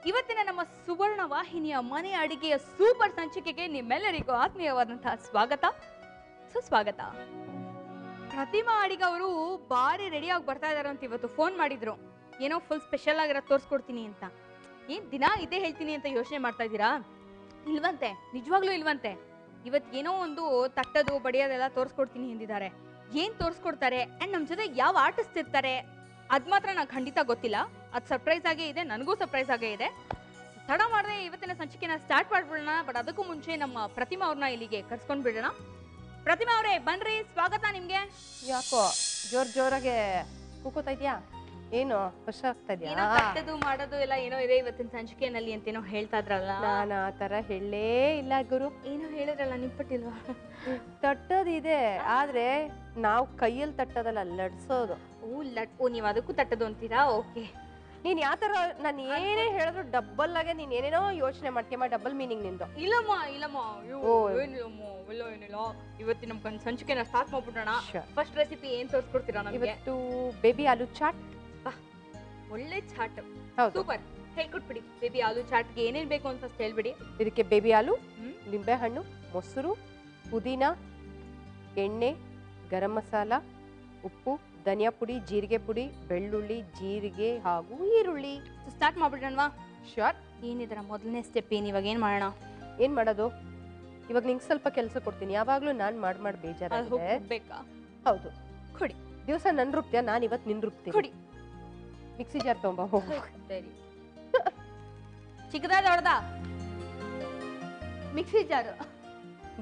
ಇವತ್ತಿನ ನಮ್ಮ ಸುವರ್ಣ ವಾಹಿನಿಯ ಮನೆ ಅಡಿಗೆಯ ಸೂಪರ್ ಸಂಚಿಕೆಗೆ ನಿಮ್ಮೆಲ್ಲರಿಗೂ ಆತ್ಮೀಯವಾದಂತಹ ಸ್ವಾಗತ ಸುಸ್ವಾಗತ. ಪ್ರತಿಮಾ ಅಡಿಗೆ ಅವರು ಬಾರಿ ರೆಡಿಯಾಗಿ ಬರ್ತಾ ಇದಾರೆ ಅಂತ ಇವತ್ತು ಫೋನ್ ಮಾಡಿದ್ರು. ಏನೋ ಫುಲ್ ಸ್ಪೆಷಲ್ ಆಗಿರೋ ತೋರಿಸ್ಕೊಡ್ತೀನಿ ಅಂತ. ಏನ್ ದಿನ ಇದೇ ಹೇಳ್ತೀನಿ ಅಂತ ಯೋಚನೆ ಮಾಡ್ತಾ ಇದ್ದೀರಾ? ಇಲ್ವಂತೆ, ನಿಜವಾಗ್ಲೂ ಇಲ್ವಂತೆ. ಇವತ್ತು ಏನೋ ಒಂದು ತಟ್ಟದು ಬಡಿಯೋದೆಲ್ಲ ತೋರಿಸ್ಕೊಡ್ತೀನಿ ಎಂದಿದ್ದಾರೆ. ಏನ್ ತೋರಿಸ್ಕೊಡ್ತಾರೆ ಅಂಡ್ ನಮ್ ಜೊತೆ ಯಾವ ಆರ್ಟಿಸ್ಟ್ ಇರ್ತಾರೆ ಅದ್ ಮಾತ್ರ ನಂಗೆ ಖಂಡಿತ ಗೊತ್ತಿಲ್ಲ. ಅದು ಸರ್ಪ್ರೈಸ್ ಆಗೇ ಇದೆ, ನನಗೂ ಸರ್ಪ್ರೈಸ್ ಆಗೇ ಇದೆ. ತಡ ಮಾಡದೆ ಇವತ್ತಿನ ಸಂಚಿಕೆನ ಸ್ಟಾರ್ಟ್ ಮಾಡ್ಬಿಡೋಣ. ಬಟ್ ಅದಕ್ಕೂ ಮುಂಚೆ ನಮ್ಮ ಪ್ರತಿಮಾ ಅವ್ರನ್ನ ಇಲ್ಲಿಗೆ ಕರ್ಸ್ಕೊಂಡ್ ಬಿಡೋಣ. ಪ್ರತಿಮಾ ಅವರೇ ಬನ್ರಿ, ಸ್ವಾಗತ ನಿಮ್ಗೆ. ಯಾಕೋ ಜೋರಾಗೆ ಕೂಕೋತಾ ಇದ್ಯಾ? ಏನು ಖುಷಿ ಆಗ್ತಾ ಇದೆಯಾ? ತಟ್ಟದು ಮಾಡೋದು ಎಲ್ಲ ಏನೋ ಇದೆ ಇವತ್ತಿನ ಸಂಚಿಕೆನಲ್ಲಿ ಅಂತೇನೋ ಹೇಳ್ತಾ ಇದ್ರಲ್ಲ. ನಾನು ಆ ತರ ಹೇಳೇ ಇಲ್ಲ ಗುರು. ಏನೋ ಹೇಳಿದ್ರಲ್ಲ, ನಿಪ್ಪಟ್ಟಿಲ್ವಾ? ತಟ್ಟೋದಿದೆ, ಆದ್ರೆ ನಾವು ಕೈಯಲ್ಲಿ ತಟ್ಟೋದಲ್ಲ, ಲಡ್ಸೋದು. ಓ ನೀವು ಅದಕ್ಕೂ ತಟ್ಟದು ಅಂತೀರಾ? ಓಕೆ. ನೀನ್ ಯಾವ ತರ ನಾನು ಏನೇ ಹೇಳಿದ್ರು ಡಬ್ಬಲ್ ಆಗಿ ನೀನ್ ಏನೇನೋ ಯೋಚನೆ ಮಾಡ್ತೀಯಮ್ಮ. ಡಬಲ್ ಮೀನಿಂಗ್ ನಿಂದು. ಇಲ್ಲಮ್ಮ ಏನಿಲ್ಲ. ಇವತ್ತಿನ ನಮ್ಮ ಸಂಚಿಕೆನ ಸ್ಟಾರ್ಟ್ ಮಾಡ್ಬಿಡೋಣ. ಫಸ್ಟ್ ರೆಸಿಪಿ ಏನ್ ತೋರಿಸ್ಕೊಡ್ತೀರಾ ನಮಗೆ? ಇವತ್ತು ಬೇಬಿ ಆಲೂ ಚಾಟ್. ಒಳ್ಳೆ ಚಾಟ್, ಹೌದು, ಸೂಪರ್. ಹೇಳ್ಕೊಟ್ಬಿಡಿ. ಬೇಬಿ ಆಲೂ ಚಾಟ್ಗೆ ಏನೇನ್ ಬೇಕು ಅಂತ ಫಸ್ಟ್ ಹೇಳ್ಬಿಡಿ. ಇದಕ್ಕೆ ಬೇಬಿ ಆಲೂ, ಲಿಂಬೆ ಹಣ್ಣು, ಮೊಸರು, ಪುದೀನ, ಎಣ್ಣೆ, ಗರಂ ಮಸಾಲ, ಉಪ್ಪು, ಧನಿಯಾ ಪುಡಿ, ಜೀರಿಗೆ ಪುಡಿ, ಬೆಳ್ಳುಳ್ಳಿ, ಜೀರಿಗೆ ಹಾಗೂ ಈರುಳ್ಳಿ. ಸ್ಟಾರ್ಟ್ ಮಾಡ್ಬಿಡೋಣವಾ? ಶೋರ್. ಏನಿದ್ರ ಮೊದಲನೇ ಸ್ಟೆಪ್ ಏನ್? ಇವಾಗ ಏನ್ ಮಾಡೋಣ? ಏನ್ ಮಾಡೋದು? ಇವಾಗ ನಿಂಗೆ ಸ್ವಲ್ಪ ಕೆಲಸ ಕೊಡ್ತೀನಿ. ಯಾವಾಗ್ಲೂ ನಾನ್ ಮಾಡಿ ಬೇಜಾರಾಗಿದೆ. ಬೇಕಾ? ಹೌದು, ಕೊಡಿ. ದಿವಸ ನನ್ ರುಬ್ತೀಯ, ನಾನ್ ಇವತ್ತು ನಿನ್ ರುಬ್ತೀನಿ. ಕೊಡಿ. ಮಿಕ್ಸಿ ಜಾರ್ ತಗೊಂಬ. ಸರಿ. ಚಿಕ್ಕದ ದೊಡ್ಡದ? ಮಿಕ್ಸಿ ಜಾರು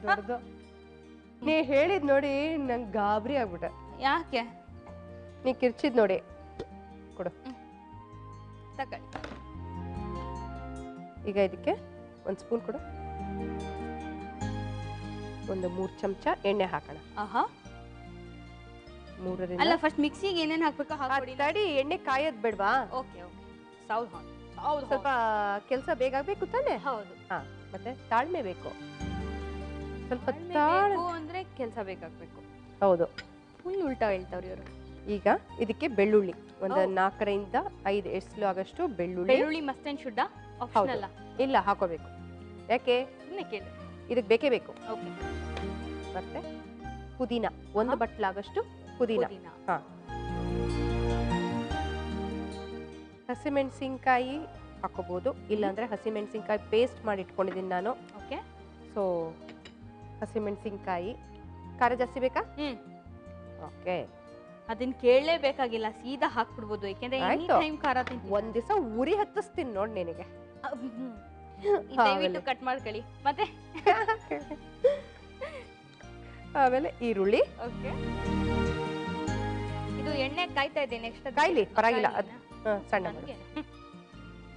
ದೊಡ್ಡದು. ನೀ ಹೇಳಿದ್ ನೋಡಿ ನಂಗೆ ಗಾಬರಿ ಆಗ್ಬಿಟ್ಟೆ. ಯಾಕೆ? ನೀ ಕಿರ್ಚಿದ್ ನೋಡಿ. ಕೊಡು. ತಕೊಳ್ಳಿ. ಈಗ ಇದಕ್ಕೆ ಒಂದ್ ಸ್ಪೂನ್ ಕೊಡು. ಒಂದು 3 ಚಮಚ ಎಣ್ಣೆ ಹಾಕೋಣ. ಆಹಾ. 3ರಿಂದ. ಅಲ್ಲ, ಫಸ್ಟ್ ಮಿಕ್ಸಿಗೆ ಏನೇನ್ ಹಾಕ್ಬೇಕು ಹಾಕ್ಬಿಡಿ. ತಡಿ, ಎಣ್ಣೆ ಕಾಯೋದ್ ಬೇಡ್ವಾ? Okay okay. ಸೌದ್ ಸ್ವಲ್ಪ ಕೆಲಸ ಬೇಗ ಆಗ್ಬೇಕು ತಾನೆ? ಹೌದು. ಹಾ, ಮತ್ತೆ ತಾಳ್ಮೆ ಬೇಕು. ಸ್ವಲ್ಪ ಅಂದ್ರೆ ಕೆಲಸ ಬೇಕಾಗ್ಬೇಕು. ಹೌದು. ಫುಲ್ ಉಲ್ಟಾ ಹೇಳ್ತಾವ್ರಿ ಇವರು. ಈಗ ಇದಕ್ಕೆ ಬೆಳ್ಳುಳ್ಳಿ ಒಂದು 4ರಿಂದ 5 ಎಸ್ಲು ಆಗಷ್ಟು ಬೆಳ್ಳುಳ್ಳಿ. ಬೆಳ್ಳುಳ್ಳಿ ಮಸ್ಟ್ ಅಂಡ್ ಶುಡ್ ಆಪ್ಷನಲ್? ಇಲ್ಲ, ಹಾಕೋಬೇಕು. ಯಾಕೆ? ಸುಮ್ಮನೆ ಕೇಳಿ. ಇದಕ್ಕೆ ಬೇಕೇ ಬೇಕು. ಓಕೆ. ಮತ್ತೆ ಪುದೀನ, 1 ಬಟ್ಲಾಗಷ್ಟು ಪುದೀನ. ಹಾ. ಹಸಿಮೆಣಸಿನ್ಕಾಯಿ ಹಾಕೋಬಹುದು, ಇಲ್ಲಾಂದ್ರೆ ಹಸಿಮೆಣಸಿನ್ಕಾಯಿ ಪೇಸ್ಟ್ ಮಾಡಿ ಇಟ್ಕೊಂಡಿದ್ದೀನಿ ನಾನು. ಓಕೆ. ಸೊ ಹಸಿಮೆಣಸಿನ್ಕಾಯಿ. ಖಾರ ಜಾಸ್ತಿ ಬೇಕಾ? ಓಕೆ. ಅದನ್ನ ಕೇಳಲೇಬೇಕಾಗಿಲ್ಲ, ಸೀದಾ ಹಾಕ್ಬಿಡ್ಬೋದು. ಯಾಕೆಂದ್ರೆ ಎನಿ ಟೈಮ್ ಖಾರ ತಿಂತೀನಿ. ಒಂದ್ ದಿವಸ ಉರಿ ಹತ್ತಿಸ್ತೀನಿ ನೋಡ್ ನಿನಗೆ. ದಯವಿಟ್ಟು ಕಟ್ ಮಾಡ್ಕೊಳ್ಳಿ. ಮತ್ತೆ ಆಮೇಲೆ ಈರುಳ್ಳಿ. ಓಕೆ. ಇದು ಎಣ್ಣೆ ಕಾಯ್ತಾ ಇದೆ. ನೆಕ್ಸ್ಟ್ ಕಾಯ್ಲಿ, ಪರವಾಗಿಲ್ಲ. ಸಣ್ಣ.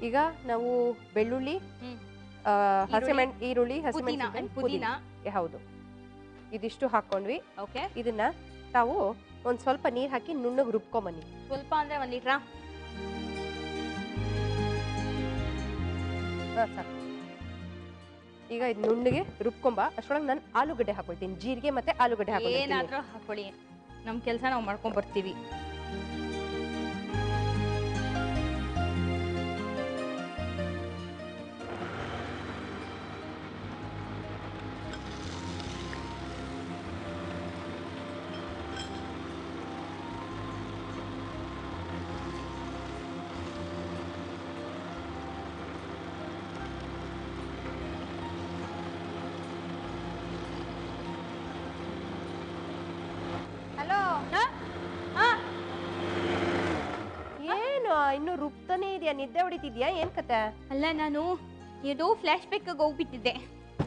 ಈಗ ನಾವು ಬೆಳ್ಳುಳ್ಳಿ, ಈರುಳ್ಳಿ, ಪುದೀನ, ಹೌದು, ಇದಿಷ್ಟು ಹಾಕೊಂಡ್ವಿ. ಓಕೆ. ಇದನ್ನ ತಾವು ಒಂದ್ ಸ್ವಲ್ಪ ನೀರ್ ಹಾಕಿ ನುಣ್ಣಗ್ ರುಬ್ಕೊಂಬನ್ನಿ. ಸ್ವಲ್ಪ ಅಂದ್ರೆ 1 ಲೀಟ್ರಾ? ಸಾಕು. ಈಗ ಇದು ನುಣ್ಣಗೆ ರುಬ್ಕೊಂಬ. ಅಷ್ಟೊಳಗೆ ನಾನು ಆಲೂಗಡ್ಡೆ ಹಾಕೊಳ್ತೀನಿ. ಜೀರಿಗೆ ಮತ್ತೆ ಆಲೂಗಡ್ಡೆ ಹಾಕೊಳ್ಳಿ. ಏನಾದ್ರೂ ಹಾಕೊಳ್ಳಿ, ನಮ್ ಕೆಲಸ ನಾವು ಮಾಡ್ಕೊಂಡ್ ಬರ್ತೀವಿ. ಹಲೋ. ಏನು ಇನ್ನು ರುಬ್ತಾನೆ ಇದೆಯಾ? ನಿದ್ದೆ ಹೊಡಿತಿದ್ಯಾ? ಏನ್ ಕತೆ? ಅಲ್ಲ, ನಾನು ಏನೋ ಫ್ಲಾಶ್ ಬ್ಯಾಕ್ ಹೋಗ್ಬಿಟ್ಟಿದ್ದೆ.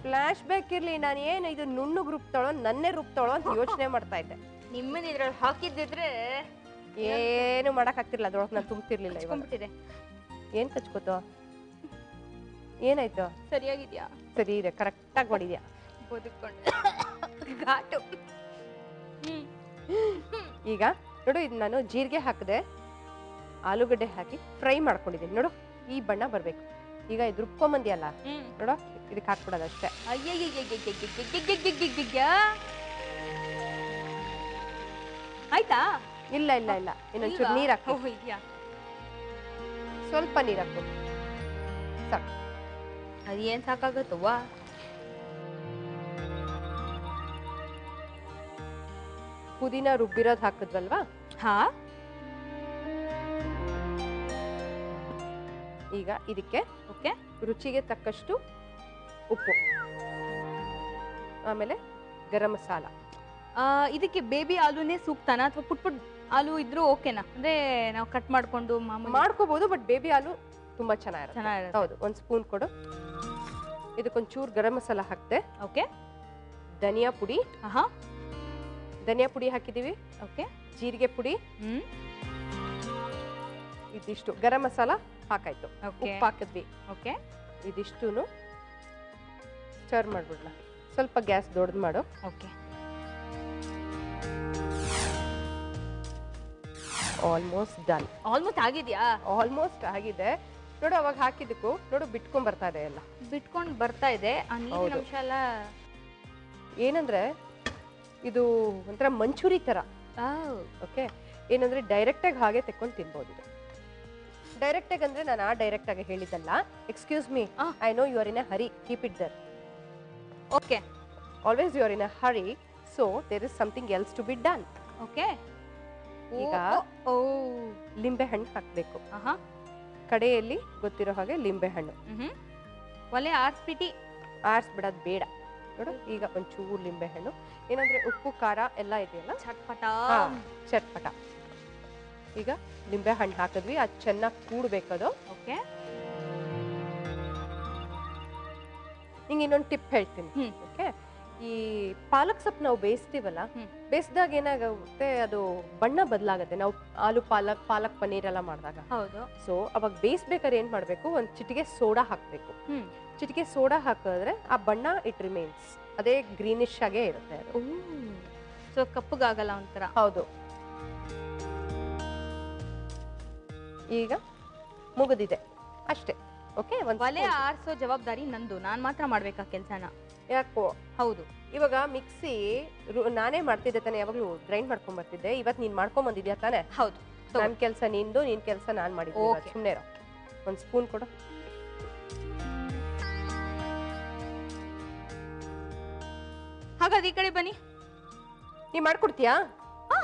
ಫ್ಲಾಶ್ ಬ್ಯಾಕ್ ಇರ್ಲಿ, ನಾನು ಏನು ಇದು ನುಣ್ಣಗ್ ರುಬ್ತಾಳೋ ನನ್ನೇ ರುಬ್ತಾಳೋ ಅಂತ ಯೋಚನೆ ಮಾಡ್ತಾ ಇದ್ದೆ. ನಿಮ್ಮನ್ನ ಇದ್ರಲ್ಲಿ ಹಾಕಿದ್ದಿದ್ರೆ ಏನು ಮಾಡಕ್ ಆಗ್ತಿರ್ಲಿಲ್ಲ, ಅದ್ರೊಳಗೆ ನಾನು ತುಂಬ್ತಿರ್ಲಿಲ್ಲ. ಇಟ್ಕೊಂಡ್ಬಿಟ್ಟಿದೆ. ಏನ್ ಕಚ್ಕೋತು? ಏನಾಯ್ತು? ಸರಿಯಾಗಿದ್ಯಾ? ಸರಿ ಇದೆ, ಕರೆಕ್ಟ್ ಆಗಿ ಮಾಡಿದ್ಯಾ. ಬದುಕೊಂಡು ಘಾಟು. ಈಗ ನೋಡು, ಇದು ನಾನು ಜೀರಿಗೆ ಹಾಕಿದೆ, ಆಲೂಗಡ್ಡೆ ಹಾಕಿ ಫ್ರೈ ಮಾಡ್ಕೊಂಡಿದ್ದೀನಿ. ನೋಡು, ಈ ಬಣ್ಣ ಬರ್ಬೇಕು. ಈಗ ಇದು ರುಬ್ಕೊಂಬಂದಿಯಲ್ಲ, ನೋಡು, ಇದಕ್ಕೆ ಹಾಕ್ಬಿಡೋದು ಅಷ್ಟೇ. ಆಯ್ತಾ? ಇಲ್ಲ ಇಲ್ಲ ಇಲ್ಲ, ಇನ್ನೊಂಚೂರು ನೀರು ಹಾಕು. ಸ್ವಲ್ಪ ನೀರು ಹಾಕು. ಸಾಕು. ಅದೇನ್ ಸಾಕಾಗತ್ತವ್ವ? ಪುದೀನ ರುಬ್ಬಿರೋದು ಹಾಕಿದ್ವಲ್ವಾ, ಹಾ, ಈಗ ಇದಕ್ಕೆ ಓಕೆ. ರುಚಿಗೆ ತಕ್ಕಷ್ಟು ಉಪ್ಪು, ಆಮೇಲೆ ಗರಂ ಮಸಾಲ. ಇದಕ್ಕೆ ಬೇಬಿ ಆಲೂನೇ ಸೂಕ್ತನಾ ಅಥವಾ ಪುಟ್ ಪುಟ್ ಆಲೂ ಇದ್ರೂ ಓಕೆನಾ? ಅಂದ್ರೆ ನಾವು ಕಟ್ ಮಾಡ್ಕೊಂಡು ಮಾಮೂಲಿ ಮಾಡ್ಕೋಬಹುದು, ಬಟ್ ಬೇಬಿ ಆಲೂ ತುಂಬಾ ಚೆನ್ನಾಗಿರುತ್ತೆ. ಚೆನ್ನಾಗಿರುತ್ತೆ. ಹೌದು, ಒಂದು ಸ್ಪೂನ್ ಕೊಡು. ಇದಕ್ಕೊಂಚೂರು ಗರಂ ಮಸಾಲ ಹಾಕ್ತೆ. ಓಕೆ. ಧನಿಯಾ ಪುಡಿ, ಆಹಾ, ಧನಿಯಾ ಪುಡಿ ಹಾಕಿದೀವಿ. ಓಕೆ. ಜೀರಿಗೆ ಪುಡಿ, ಇದಿಷ್ಟು ಗರಂ ಮಸಾಲ ಹಾಕಾಯ್ತು. ಓಕೆ. ಉಪ್ಪು ಹಾಕಿದ್ವಿ. ಓಕೆ. ಇದಿಷ್ಟೂನು ಸ್ಟರ್ ಮಾಡ್ಬಿಡ್ಲ. ಸ್ವಲ್ಪ ಗ್ಯಾಸ್ ದೊಡ್ಡದು ಮಾಡು. ಓಕೆ. Almost done. ಆಲ್ಮೋಸ್ಟ್ ಆಗಿದ್ಯಾ? ಆಲ್ಮೋಸ್ಟ್ ಆಗಿದೆ ನೋಡು. ಅವಾಗ ಹಾಕಿದ್ದಕ್ಕೂ ನೋಡು ಬಿಟ್ಕೊಂಡ್ ಬರ್ತಾ ಇದೆ ಎಲ್ಲ. ಬಿಟ್ಕೊಂಡು ಬರ್ತಾ ಇದೆ ಆ ನೀರಿನ ಹೌದು. ಅಂಶ ಎಲ್ಲ. ಏನಂದ್ರೆ ಇದು ಒಂಥರ ಮಂಚೂರಿ ತರ. ಓಕೆ. ಏನಂದ್ರೆ ಡೈರೆಕ್ಟ್ ಆಗಿ ಹಾಗೆ ತೆಕ್ಕೊಂಡು ತಿನ್ಬೋದು. ಇದು ಡೈರೆಕ್ಟ್ ಆಗಿ ಅಂದ್ರೆ ನಾನು ಡೈರೆಕ್ಟ್ ಆಗಿ ಹೇಳಿದ್ದಲ್ಲ. Excuse me, I know you are in a hurry, keep it there. Okay. Always you are in a hurry, so there is something else to be done. Okay. ಈಗ ಓ, ಲಿಂಬೆ ಹಣ್ಣು ಹಾಕ್ಬೇಕು. ಆಹಾ, ಕಡೆಯಲ್ಲಿ ಗೊತ್ತಿರೋ ಹಾಗೆ ಲಿಂಬೆ ಹಣ್ಣು. ಒಲೆ ಆರ್ಸ್ಬಿಟ್ಟಿ. ಆರಿಸ್ಬಿಡೋದು ಬೇಡ. ನೋಡು, ಈಗ ಒಂಚೂರು ಲಿಂಬೆ ಹಣ್ಣು. ಏನಂದ್ರೆ ಉಪ್ಪು ಖಾರ ಎಲ್ಲ ಇದೆಯಲ್ಲ, ಚಟ್ಪಟ. ಚಟ್ಪಟ. ಈಗ ಲಿಂಬೆ ಹಣ್ಣು ಹಾಕಿದ್ವಿ, ಅದು ಚೆನ್ನಾಗಿ ಕೂಡ್ಬೇಕದು. ಓಕೆ. ನಿಂಗೆ ಇನ್ನೊಂದು ಟಿಪ್ ಹೇಳ್ತೀನಿ. ಓಕೆ. ಈ ಪಾಲಕ್ ಸೊಪ್ಪು ನಾವು ಬೇಯಿಸ್ತೀವಲ್ಲ, ಬೇಯಿಸಿದಾಗ ಏನಾಗುತ್ತೆ, ಅದು ಬಣ್ಣ ಬದಲಾಗುತ್ತೆ. ನಾವು ಆಲೂ ಪಾಲಕ್ ಪನ್ನೀರ್ ಎಲ್ಲ ಮಾಡಿದಾಗ. ಹೌದು. ಸೊ ಅವಾಗ ಬೇಯಿಸ್ಬೇಕಾದ್ರೆ ಏನ್ ಮಾಡ್ಬೇಕು, ಒಂದು ಚಿಟಿಕೆ ಸೋಡಾ ಹಾಕ್ಬೇಕು. ಚಿಟಿಕೆ ಸೋಡಾ ಹಾಕಿದ್ರೆ ಆ ಬಣ್ಣ ಇಟ್ ರಿಮೇನ್ಸ್ ಅದೇ ಗ್ರೀನಿಶ್ ಆಗೇ ಇರುತ್ತೆ ಅದು. ಸೊ ಕಪ್ಪಗಾಗಲ್ಲ ಒಂಥರ. ಹೌದು. ಈಗ ಮುಗಿದಿದೆ ಅಷ್ಟೇ. ಓಕೆ. ಒಲೆ ಆರ್ಸೋ ಜವಾಬ್ದಾರಿ ನಂದು, ನಾನ್ ಮಾತ್ರ ಮಾಡ್ಬೇಕಾ ಕೆಲ್ಸನ? ಯಾಕೋ? ಹೌದು. ಇವಾಗ ಮಿಕ್ಸಿ ನಾನೇ ಮಾಡ್ತಿದ್ದೆ ತಾನೆ, ಯಾವಾಗ್ಲೂ ಗ್ರೈಂಡ್ ಮಾಡ್ಕೊಂಡ್ ಬರ್ತಿದ್ದೆ. ಇವತ್ತು ನೀನ್ ಮಾಡ್ಕೊಂಡ್ ಬಂದಿದ್ಯಾ ತಾನೆ? ಹೌದು. ನನ್ ಕೆಲ್ಸ ನಿಂದು, ನಿನ್ ಕೆಲ್ಸ ನಾನ್ ಮಾಡಿದ್ದೆ. ಸುಮ್ನೆ ಇರೋ. ಒಂದ್ ಸ್ಪೂನ್ ಕೊಡು. ಹಾಗಾದ್ರೆ ಈ ಕಡೆ ಬನ್ನಿ. ನೀ ಮಾಡ್ಕೊಡ್ತೀಯಾ? ಹಾ.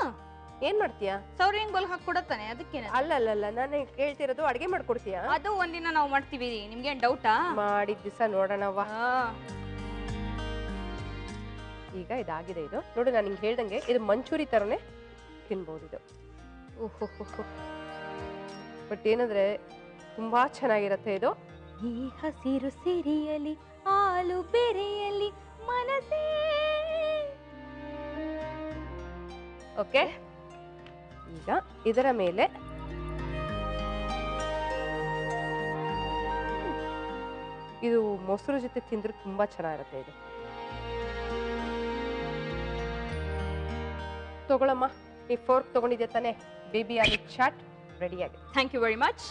ಏನ್ ಮಾಡ್ತೀಯಾ? ಸೌರಿಂಗ್ ಗೋಲ್ ಹಾಕಿ ಕೊಡತ್ತಾನೆ, ಅದಕ್ಕೇನೆ. ಅಲ್ಲ, ನಾನು ಕೇಳ್ತಿರೋದು ಅಡ್ಗೆ ಮಾಡ್ಕೊಡ್ತೀಯಾ? ಅದು ಒಂದಿನ ನಾವು ಮಾಡ್ತೀವಿ. ನಿಮ್ಗೇನ್ ಡೌಟಾ? ಮಾಡಿದ ದಿವಸ ನೋಡೋಣವ್ವ. ಈಗ ಇದಾಗಿದೆ. ಇದು ನೋಡು, ನಾನು ನಿಂಗೆ ಹೇಳ್ದಂಗೆ ಇದು ಮಂಚೂರಿ ತರನೇ ತಿನ್ಬೋದು ಇದು. ಬಟ್ ಏನಂದ್ರೆ ತುಂಬಾ ಚೆನ್ನಾಗಿರತ್ತೆ ಇದು. ಈ ಹಸಿರು ಸಿರಿಯಲಿ ಹಾಲು ಬೆರೆಯಲಿ ಮನಸೇ. ಓಕೆ. ಈಗ ಇದರ ಮೇಲೆ ಇದು ಮೊಸರು ಜೊತೆ ತಿಂದ್ರೆ ತುಂಬಾ ಚೆನ್ನಾಗಿರುತ್ತೆ ಇದು. ತಗೊಳಮ್ಮ, ಈ ಫೋರ್ಕ್ ತಗೊಂಡಿದ್ದೆ ತಾನೆ? ಬೇಬಿ ಆಲೂ ಚಾಟ್ ರೆಡಿ ಆಗಿದೆ. Thank you very much.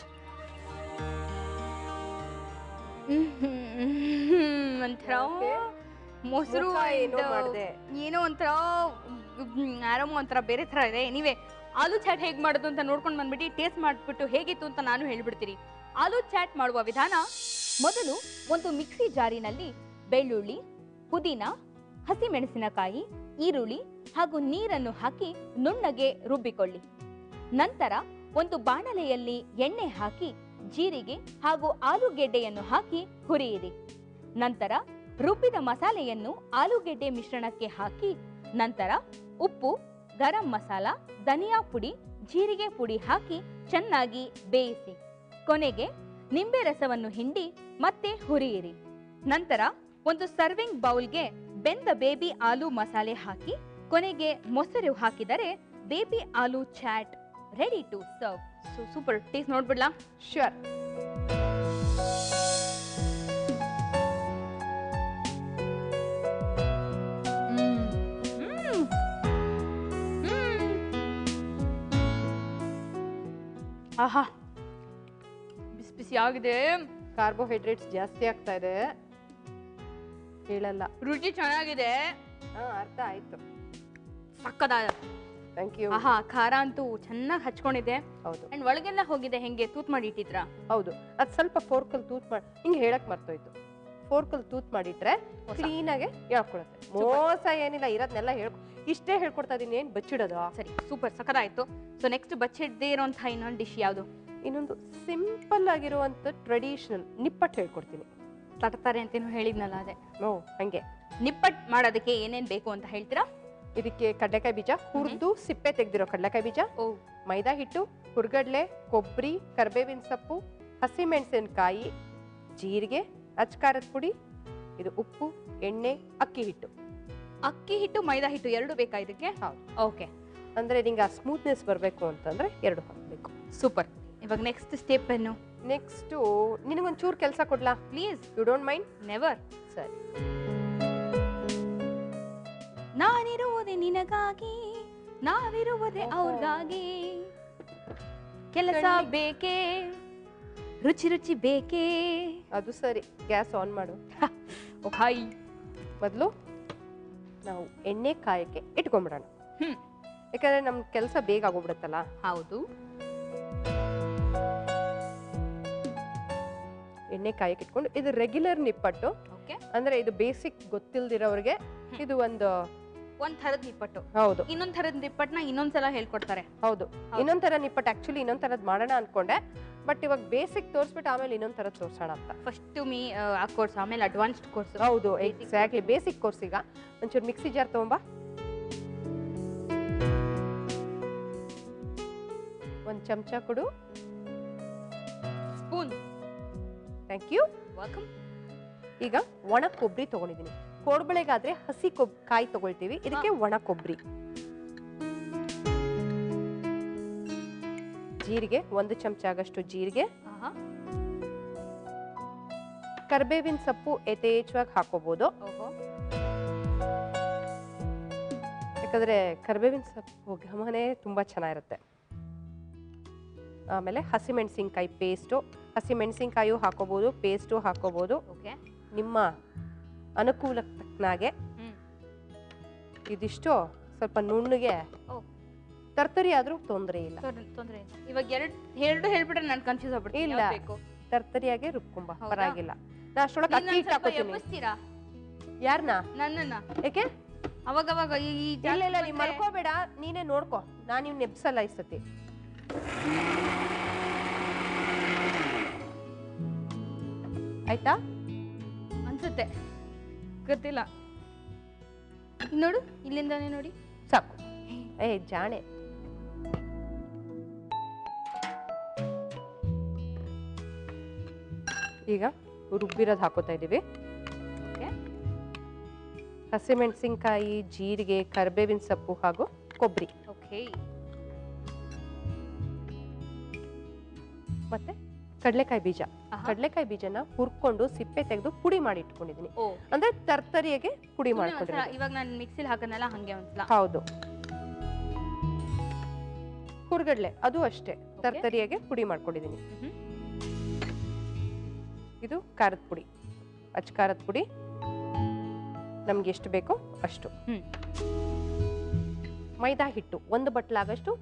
ಒಂಥರ ಮೊಸರು ಏನೋ ಒಂಥರ ಆರಾಮ, ಒಂಥರ ಬೇರೆ ತರ ಇದೆ. ನೀವೇ ಆಲೂ ಚಾಟ್ ಹೇಗೆ ಮಾಡೋದು ಅಂತ ನೋಡ್ಕೊಂಡು ಬಂದ್ಬಿಟ್ಟು ಟೇಸ್ಟ್ ಮಾಡಿಬಿಟ್ಟು ಹೇಗಿತ್ತು ಅಂತ ನಾನು ಹೇಳ್ಬಿಡ್ತೀನಿ. ಆಲೂ ಚಾಟ್ ಮಾಡುವ ವಿಧಾನ: ಮೊದಲು ಒಂದು ಮಿಕ್ಸಿ ಜಾರಿನಲ್ಲಿ ಬೆಳ್ಳುಳ್ಳಿ, ಪುದೀನ, ಹಸಿಮೆಣಸಿನಕಾಯಿ, ಈರುಳ್ಳಿ ಹಾಗೂ ನೀರನ್ನು ಹಾಕಿ ನುಣ್ಣಗೆ ರುಬ್ಬಿಕೊಳ್ಳಿ. ನಂತರ ಒಂದು ಬಾಣಲೆಯಲ್ಲಿ ಎಣ್ಣೆ ಹಾಕಿ ಜೀರಿಗೆ ಹಾಗೂ ಆಲೂಗೆಡ್ಡೆಯನ್ನು ಹಾಕಿ ಹುರಿಯಿರಿ. ನಂತರ ರುಬ್ಬಿದ ಮಸಾಲೆಯನ್ನು ಆಲೂಗೆಡ್ಡೆ ಮಿಶ್ರಣಕ್ಕೆ ಹಾಕಿ ನಂತರ ಉಪ್ಪು, ಗರಂ ಮಸಾಲ, ಧನಿಯಾ ಪುಡಿ, ಜೀರಿಗೆ ಪುಡಿ ಹಾಕಿ ಚೆನ್ನಾಗಿ ಬೇಯಿಸಿ. ಕೊನೆಗೆ ನಿಂಬೆ ರಸವನ್ನು ಹಿಂಡಿ ಮತ್ತೆ ಹುರಿಯಿರಿ. ನಂತರ ಒಂದು ಸರ್ವಿಂಗ್ ಬೌಲ್ಗೆ ಬೆಂದ ಬೇಬಿ ಆಲೂ ಮಸಾಲೆ ಹಾಕಿ ಕೊನೆಗೆ ಮೊಸರು ಹಾಕಿದರೆ baby aloo chaat ready to serve. Super taste ನೋಡ್ಬಿಡ್ಲಾ? ಶ್ಯೂರ್. ಆಹಾ, ಬಿಸಿ ಬಿಸಿ ಆಗಿದೆ. ಕಾರ್ಬೋಹೈಡ್ರೇಟ್ಸ್ ಜಾಸ್ತಿ ಆಗ್ತಾ ಇದೆ, ಹೇಳಲ್ಲ. ರುಚಿ ಚೆನ್ನಾಗಿದೆ. ಅರ್ಥ ಆಯ್ತು. ಸಕ್ಕದಾದ. Thank you. ಆಹಾ ಖಾರ ಅಂತೂ ಚೆನ್ನಾಗಿ ಹಚ್ಕೊಂಡಿದೆ. ಹೌದು ಅಂಡ್ ಒಳಗೆಲ್ಲ ಹೋಗಿದೆ. ಹೆಂಗೆ ತೂತ್ ಮಾಡಿ ಇಟ್ಟಿದ್ರಾ? ಹೌದು, ಅದು ಸ್ವಲ್ಪ ಫೋರ್ಕಲ್ಲಿ ತೂತ್ ಮಾಡಿ ಹಿಂಗೆ ಹೇಳಕ್ ಮರ್ತೋಯ್ತು. ಫೋರ್ಕಲ್ಲಿ ತೂತ್ ಮಾಡಿಟ್ರೆ ಕ್ಲೀನಾಗೆ ಹೇಳ್ಕೊಳುತ್ತೆ. ಮೋಸ ಏನಿಲ್ಲ, ಇರೋದ್ನೆಲ್ಲ ಇಷ್ಟೇ ಹೇಳ್ಕೊಡ್ತಾ ಇದೀನಿ. ಏನು ಬಚ್ಚಿಡೋದು? ಸರಿ, ಸೂಪರ್, ಸಖತ್ತಾಯ್ತು. ಸೊ ನೆಕ್ಸ್ಟ್ ಬಚ್ಚಿಡದೇ ಇರೋಂಥ ಇನ್ನೊಂದು ಡಿಶ್ ಯಾವುದು? ಇನ್ನೊಂದು ಸಿಂಪಲ್ ಆಗಿರುವಂತ ಟ್ರೆಡಿಷನಲ್ ನಿಪ್ಪಟ್ಟು ಹೇಳ್ಕೊಡ್ತೀನಿ. ತಟ್ತಾರೆ ಅಂತೇನು ಹೇಳಿದ್ನಲ್ಲ, ಅದೇ. ಓ ಹಂಗೆ. ನಿಪ್ಪಟ್ಟು ಮಾಡೋದಕ್ಕೆ ಏನೇನು ಬೇಕು ಅಂತ ಹೇಳ್ತೀರಾ? ಇದಕ್ಕೆ ಕಡಲೆಕಾಯಿ ಬೀಜ, ಹುರಿದು ಸಿಪ್ಪೆ ತೆಗೆದಿರೋ ಕಡಲೆಕಾಯಿ ಬೀಜ, ಮೈದಾ ಹಿಟ್ಟು, ಹುರ್ಗಡ್ಲೆ, ಕೊಬ್ಬರಿ, ಕರಿಬೇವಿನ ಸೊಪ್ಪು, ಹಸಿಮೆಣಸಿನಕಾಯಿ, ಜೀರಿಗೆ, ಅಚ್ಕಾರದ ಪುಡಿ, ಇದು ಉಪ್ಪು, ಎಣ್ಣೆ, ಅಕ್ಕಿ ಹಿಟ್ಟು. ಅಕ್ಕಿ ಹಿಟ್ಟು ಮೈದಾ ಹಿಟ್ಟು ಎರಡು ಬೇಕಾ ಇದಕ್ಕೆ? ಹೌದು. ಓಕೆ, ಅಂದ್ರೆ ನಿಂಗೆ ಆ ಸ್ಮೂತ್ನೆಸ್ ಬರಬೇಕು ಅಂತಂದ್ರೆ ಎರಡು ಹಾಕಬೇಕು. ಸೂಪರ್. ಇವಾಗ ನೆಕ್ಸ್ಟ್ ಸ್ಟೆಪ್ ಏನು? ನೆಕ್ಸ್ಟು ನಿನಗೊಂಚೂರು ಕೆಲಸ ಕೊಡ್ಲಾ? Please. You don't mind? Never. ಸರಿ. ನಾನಿರುವುದೇ ನಿನಗಾಗಿ, ನಾವಿರುವುದೇ ಅವ್ರಿಗಾಗಿ. ಕೆಲಸ ಬೇಕೇ, ರುಚಿ ರುಚಿ ಬೇಕೇ. ಅದು ಸರಿ, ಗ್ಯಾಸ್ ಆನ್ ಮಾಡು. ಹಾಯ್. ಮೊದಲು ನಾವು ಎಣ್ಣೆ ಕಾಯಕ್ಕೆ ಇಟ್ಕೊಂಡ್ಬಿಡೋಣ. ಯಾಕಂದ್ರೆ ನಮ್ ಕೆಲಸ ಬೇಗ ಆಗೋಗ್ಬಿಡುತ್ತಲ್ಲ. ಹೌದು. ಎಣ್ಣೆ ಕಾಯಕ್ಕೆ ಇಟ್ಕೊಂಡು, ಇದು ರೆಗ್ಯುಲರ್ ನಿಪ್ಪಟ್ಟು. ಅಂದ್ರೆ ಇದು ಬೇಸಿಕ್ ಗೊತ್ತಿಲ್ದಿರೋರಿಗೆ ಇದು ಒಂದ್ ಥರದ ನಿಪ್ಪಟ್ಟು. ಹೌದು. ಇನ್ನೊಂದ್ ಥರದ ನಿಪ್ಪಟ್ಟನ್ನ ಇನ್ನೊಂದ್ಸಲ ಹೇಳ್ಕೊಡ್ತಾರೆ. ಹೌದು, ಇನ್ನೊಂದ್ ತರ ನಿಪ್ಪಟ್ಟು. ಆಕ್ಚುಲಿ ಇನ್ನೊಂದ್ ಥರದ್ ಮಾಡೋಣ ಅನ್ಕೊಂಡೆ, ಬಟ್ ಇವಾಗ ಬೇಸಿಕ್ ತೋರಿಸ್ಬಿಟ್ಟು ಆಮೇಲೆ ಇನ್ನೊಂದ್ ಥರದ್ ತೋರ್ಸೋಣ ಅಂತ. ಫಸ್ಟ್ ಆ ಕೋರ್ಸ್, ಆಮೇಲೆ ಅಡ್ವಾನ್ಸ್ಡ್ ಕೋರ್ಸ್. ಹೌದು, ಎಕ್ಸಾಕ್ಟ್ಲಿ. Basic course. ಈಗ ಒಂಚೂರು ಮಿಕ್ಸಿ ಜಾರ್ ತಗೊಂಬಾ. ಒಂದ್ ಚಮಚ ಕೊಡು. ಸ್ಪೂನ್. Thank you. ವೆಲ್ಕಮ್. ಈಗ ಒಣ ಕೊಬ್ಬರಿ ತಗೊಂಡಿದ್ದೀನಿ. ಕೋಡ್ಬಳೆಗಾದ್ರೆ ಹಸಿ ಕಾಯಿ ತಗೊಳ್ತೀವಿ, ಇದಕ್ಕೆ ಒಣ ಕೊಬ್ಬರಿ. ಜೀರಿಗೆ, 1 ಚಮಚ ಆಗಷ್ಟು ಜೀರಿಗೆ. ಕರಿಬೇವಿನ ಸೊಪ್ಪು ಯಥೇಚ್ಛವಾಗಿ ಹಾಕೋಬಹುದು, ಯಾಕಂದ್ರೆ ಕರಿಬೇವಿನ ಸೊಪ್ಪು ಘಮನೇ ತುಂಬಾ ಚೆನ್ನಾಗಿರುತ್ತೆ. ಆಮೇಲೆ ಹಸಿಮೆಣಸಿನ್ಕಾಯಿ ಪೇಸ್ಟು. ಹಸಿಮೆಣಸಿನ್ಕಾಯಿ ಹಾಕೋಬಹುದು, ಪೇಸ್ಟು ಹಾಕೋಬಹುದು, ನಿಮ್ಮ ಅನುಕೂಲಕ್ಕೆ ತಕ್ಕನಾಗೆ. ಇದಿಷ್ಟು ಸ್ವಲ್ಪ ನುಣ್ಣಗೆ ತರ್ತರಿ ಆದ್ರೂ ತೊಂದರೆ ಇಲ್ಲ. ಇವಾಗ ಎರಡು ಹೇಳ್ಬಿಟ್ರೆ ನಾನು ಕನ್ಫ್ಯೂಸ್ ಆಗ್ಬಿಡ್ತೀನಿ. ಇಲ್ಲ, ತರ್ತರಿಯಾಗೆ ರುಬ್ಕೊಂಬ, ಪರವಾಗಿಲ್ಲ. ನಾ ಅಷ್ಟೊಳಗೆ ಅಕ್ಕಿ ಹಿಟ್ಟು ಹಾಕೋತೀನಿ. ಯಾರನ್ನ? ನನ್ನನ್ನ. ಯಾಕೆ? ಅವಾಗ ಇಲ್ಲ, ನೀ ಮಲ್ಕೋಬೇಡ, ನೀನೇ ನೋಡ್ಕೊ. ನಾನು ಇವ್ ನೆಬ್ಸಲ್ಲ ಈ ಸತಿ. ಆಯ್ತಾ ಅನ್ಸುತ್ತೆ, ಗೊತ್ತಿಲ್ಲ. ನೋಡು, ಇಲ್ಲಿಂದಾನೆ ನೋಡಿ. ಸಾಕು. ಜಾಣೆ. ಈಗ ರುಬ್ಬಿರೋದು ಹಾಕೋತಾ ಇದೀವಿ. ಹಸಿಮೆಣಸಿನ್ಕಾಯಿ, ಜೀರಿಗೆ, ಕರಿಬೇವಿನ ಸೊಪ್ಪು ಹಾಗೂ ಕೊಬ್ಬರಿ. ಮತ್ತೆ ಕಡಲೆಕಾಯಿ ಬೀಜ. ಕಡಲೆಕಾಯಿ ಬೀಜನ ಹುರ್ಕೊಂಡು ಸಿಪ್ಪೆ ತೆಗೆದು ಪುಡಿ ಮಾಡಿ ಇಟ್ಕೊಂಡಿದ್ದೀನಿ. ಅಂದ್ರೆ ತರ್ತರಿಯಾಗೆ ಪುಡಿ ಮಾಡ್ಕೊಂಡಿದ್ದೀನಿ. ಇವಾಗ ನಾನು ಮಿಕ್ಸಿಲಿ ಹಾಕನಲ್ಲ, ಹಂಗೆ ಒಂದ್ಸಲ. ಹೌದು. ಹುರ್ಗಡ್ಲೆ ಅದು ಅಷ್ಟೇ ತರ್ತರಿಯಾಗೆ ಪುಡಿ ಮಾಡ್ಕೊಂಡಿದ್ದೀನಿ. ಇದು ಖಾರದ ಪುಡಿ, ಅಚ್ಕಾರದ ಪುಡಿ. ನಮ್ಗೆ ಎಷ್ಟು ಬೇಕೋ ಅಷ್ಟು. ಮೈದಾ ಹಿಟ್ಟು 1 ಬಟ್ಲಾಗಷ್ಟು,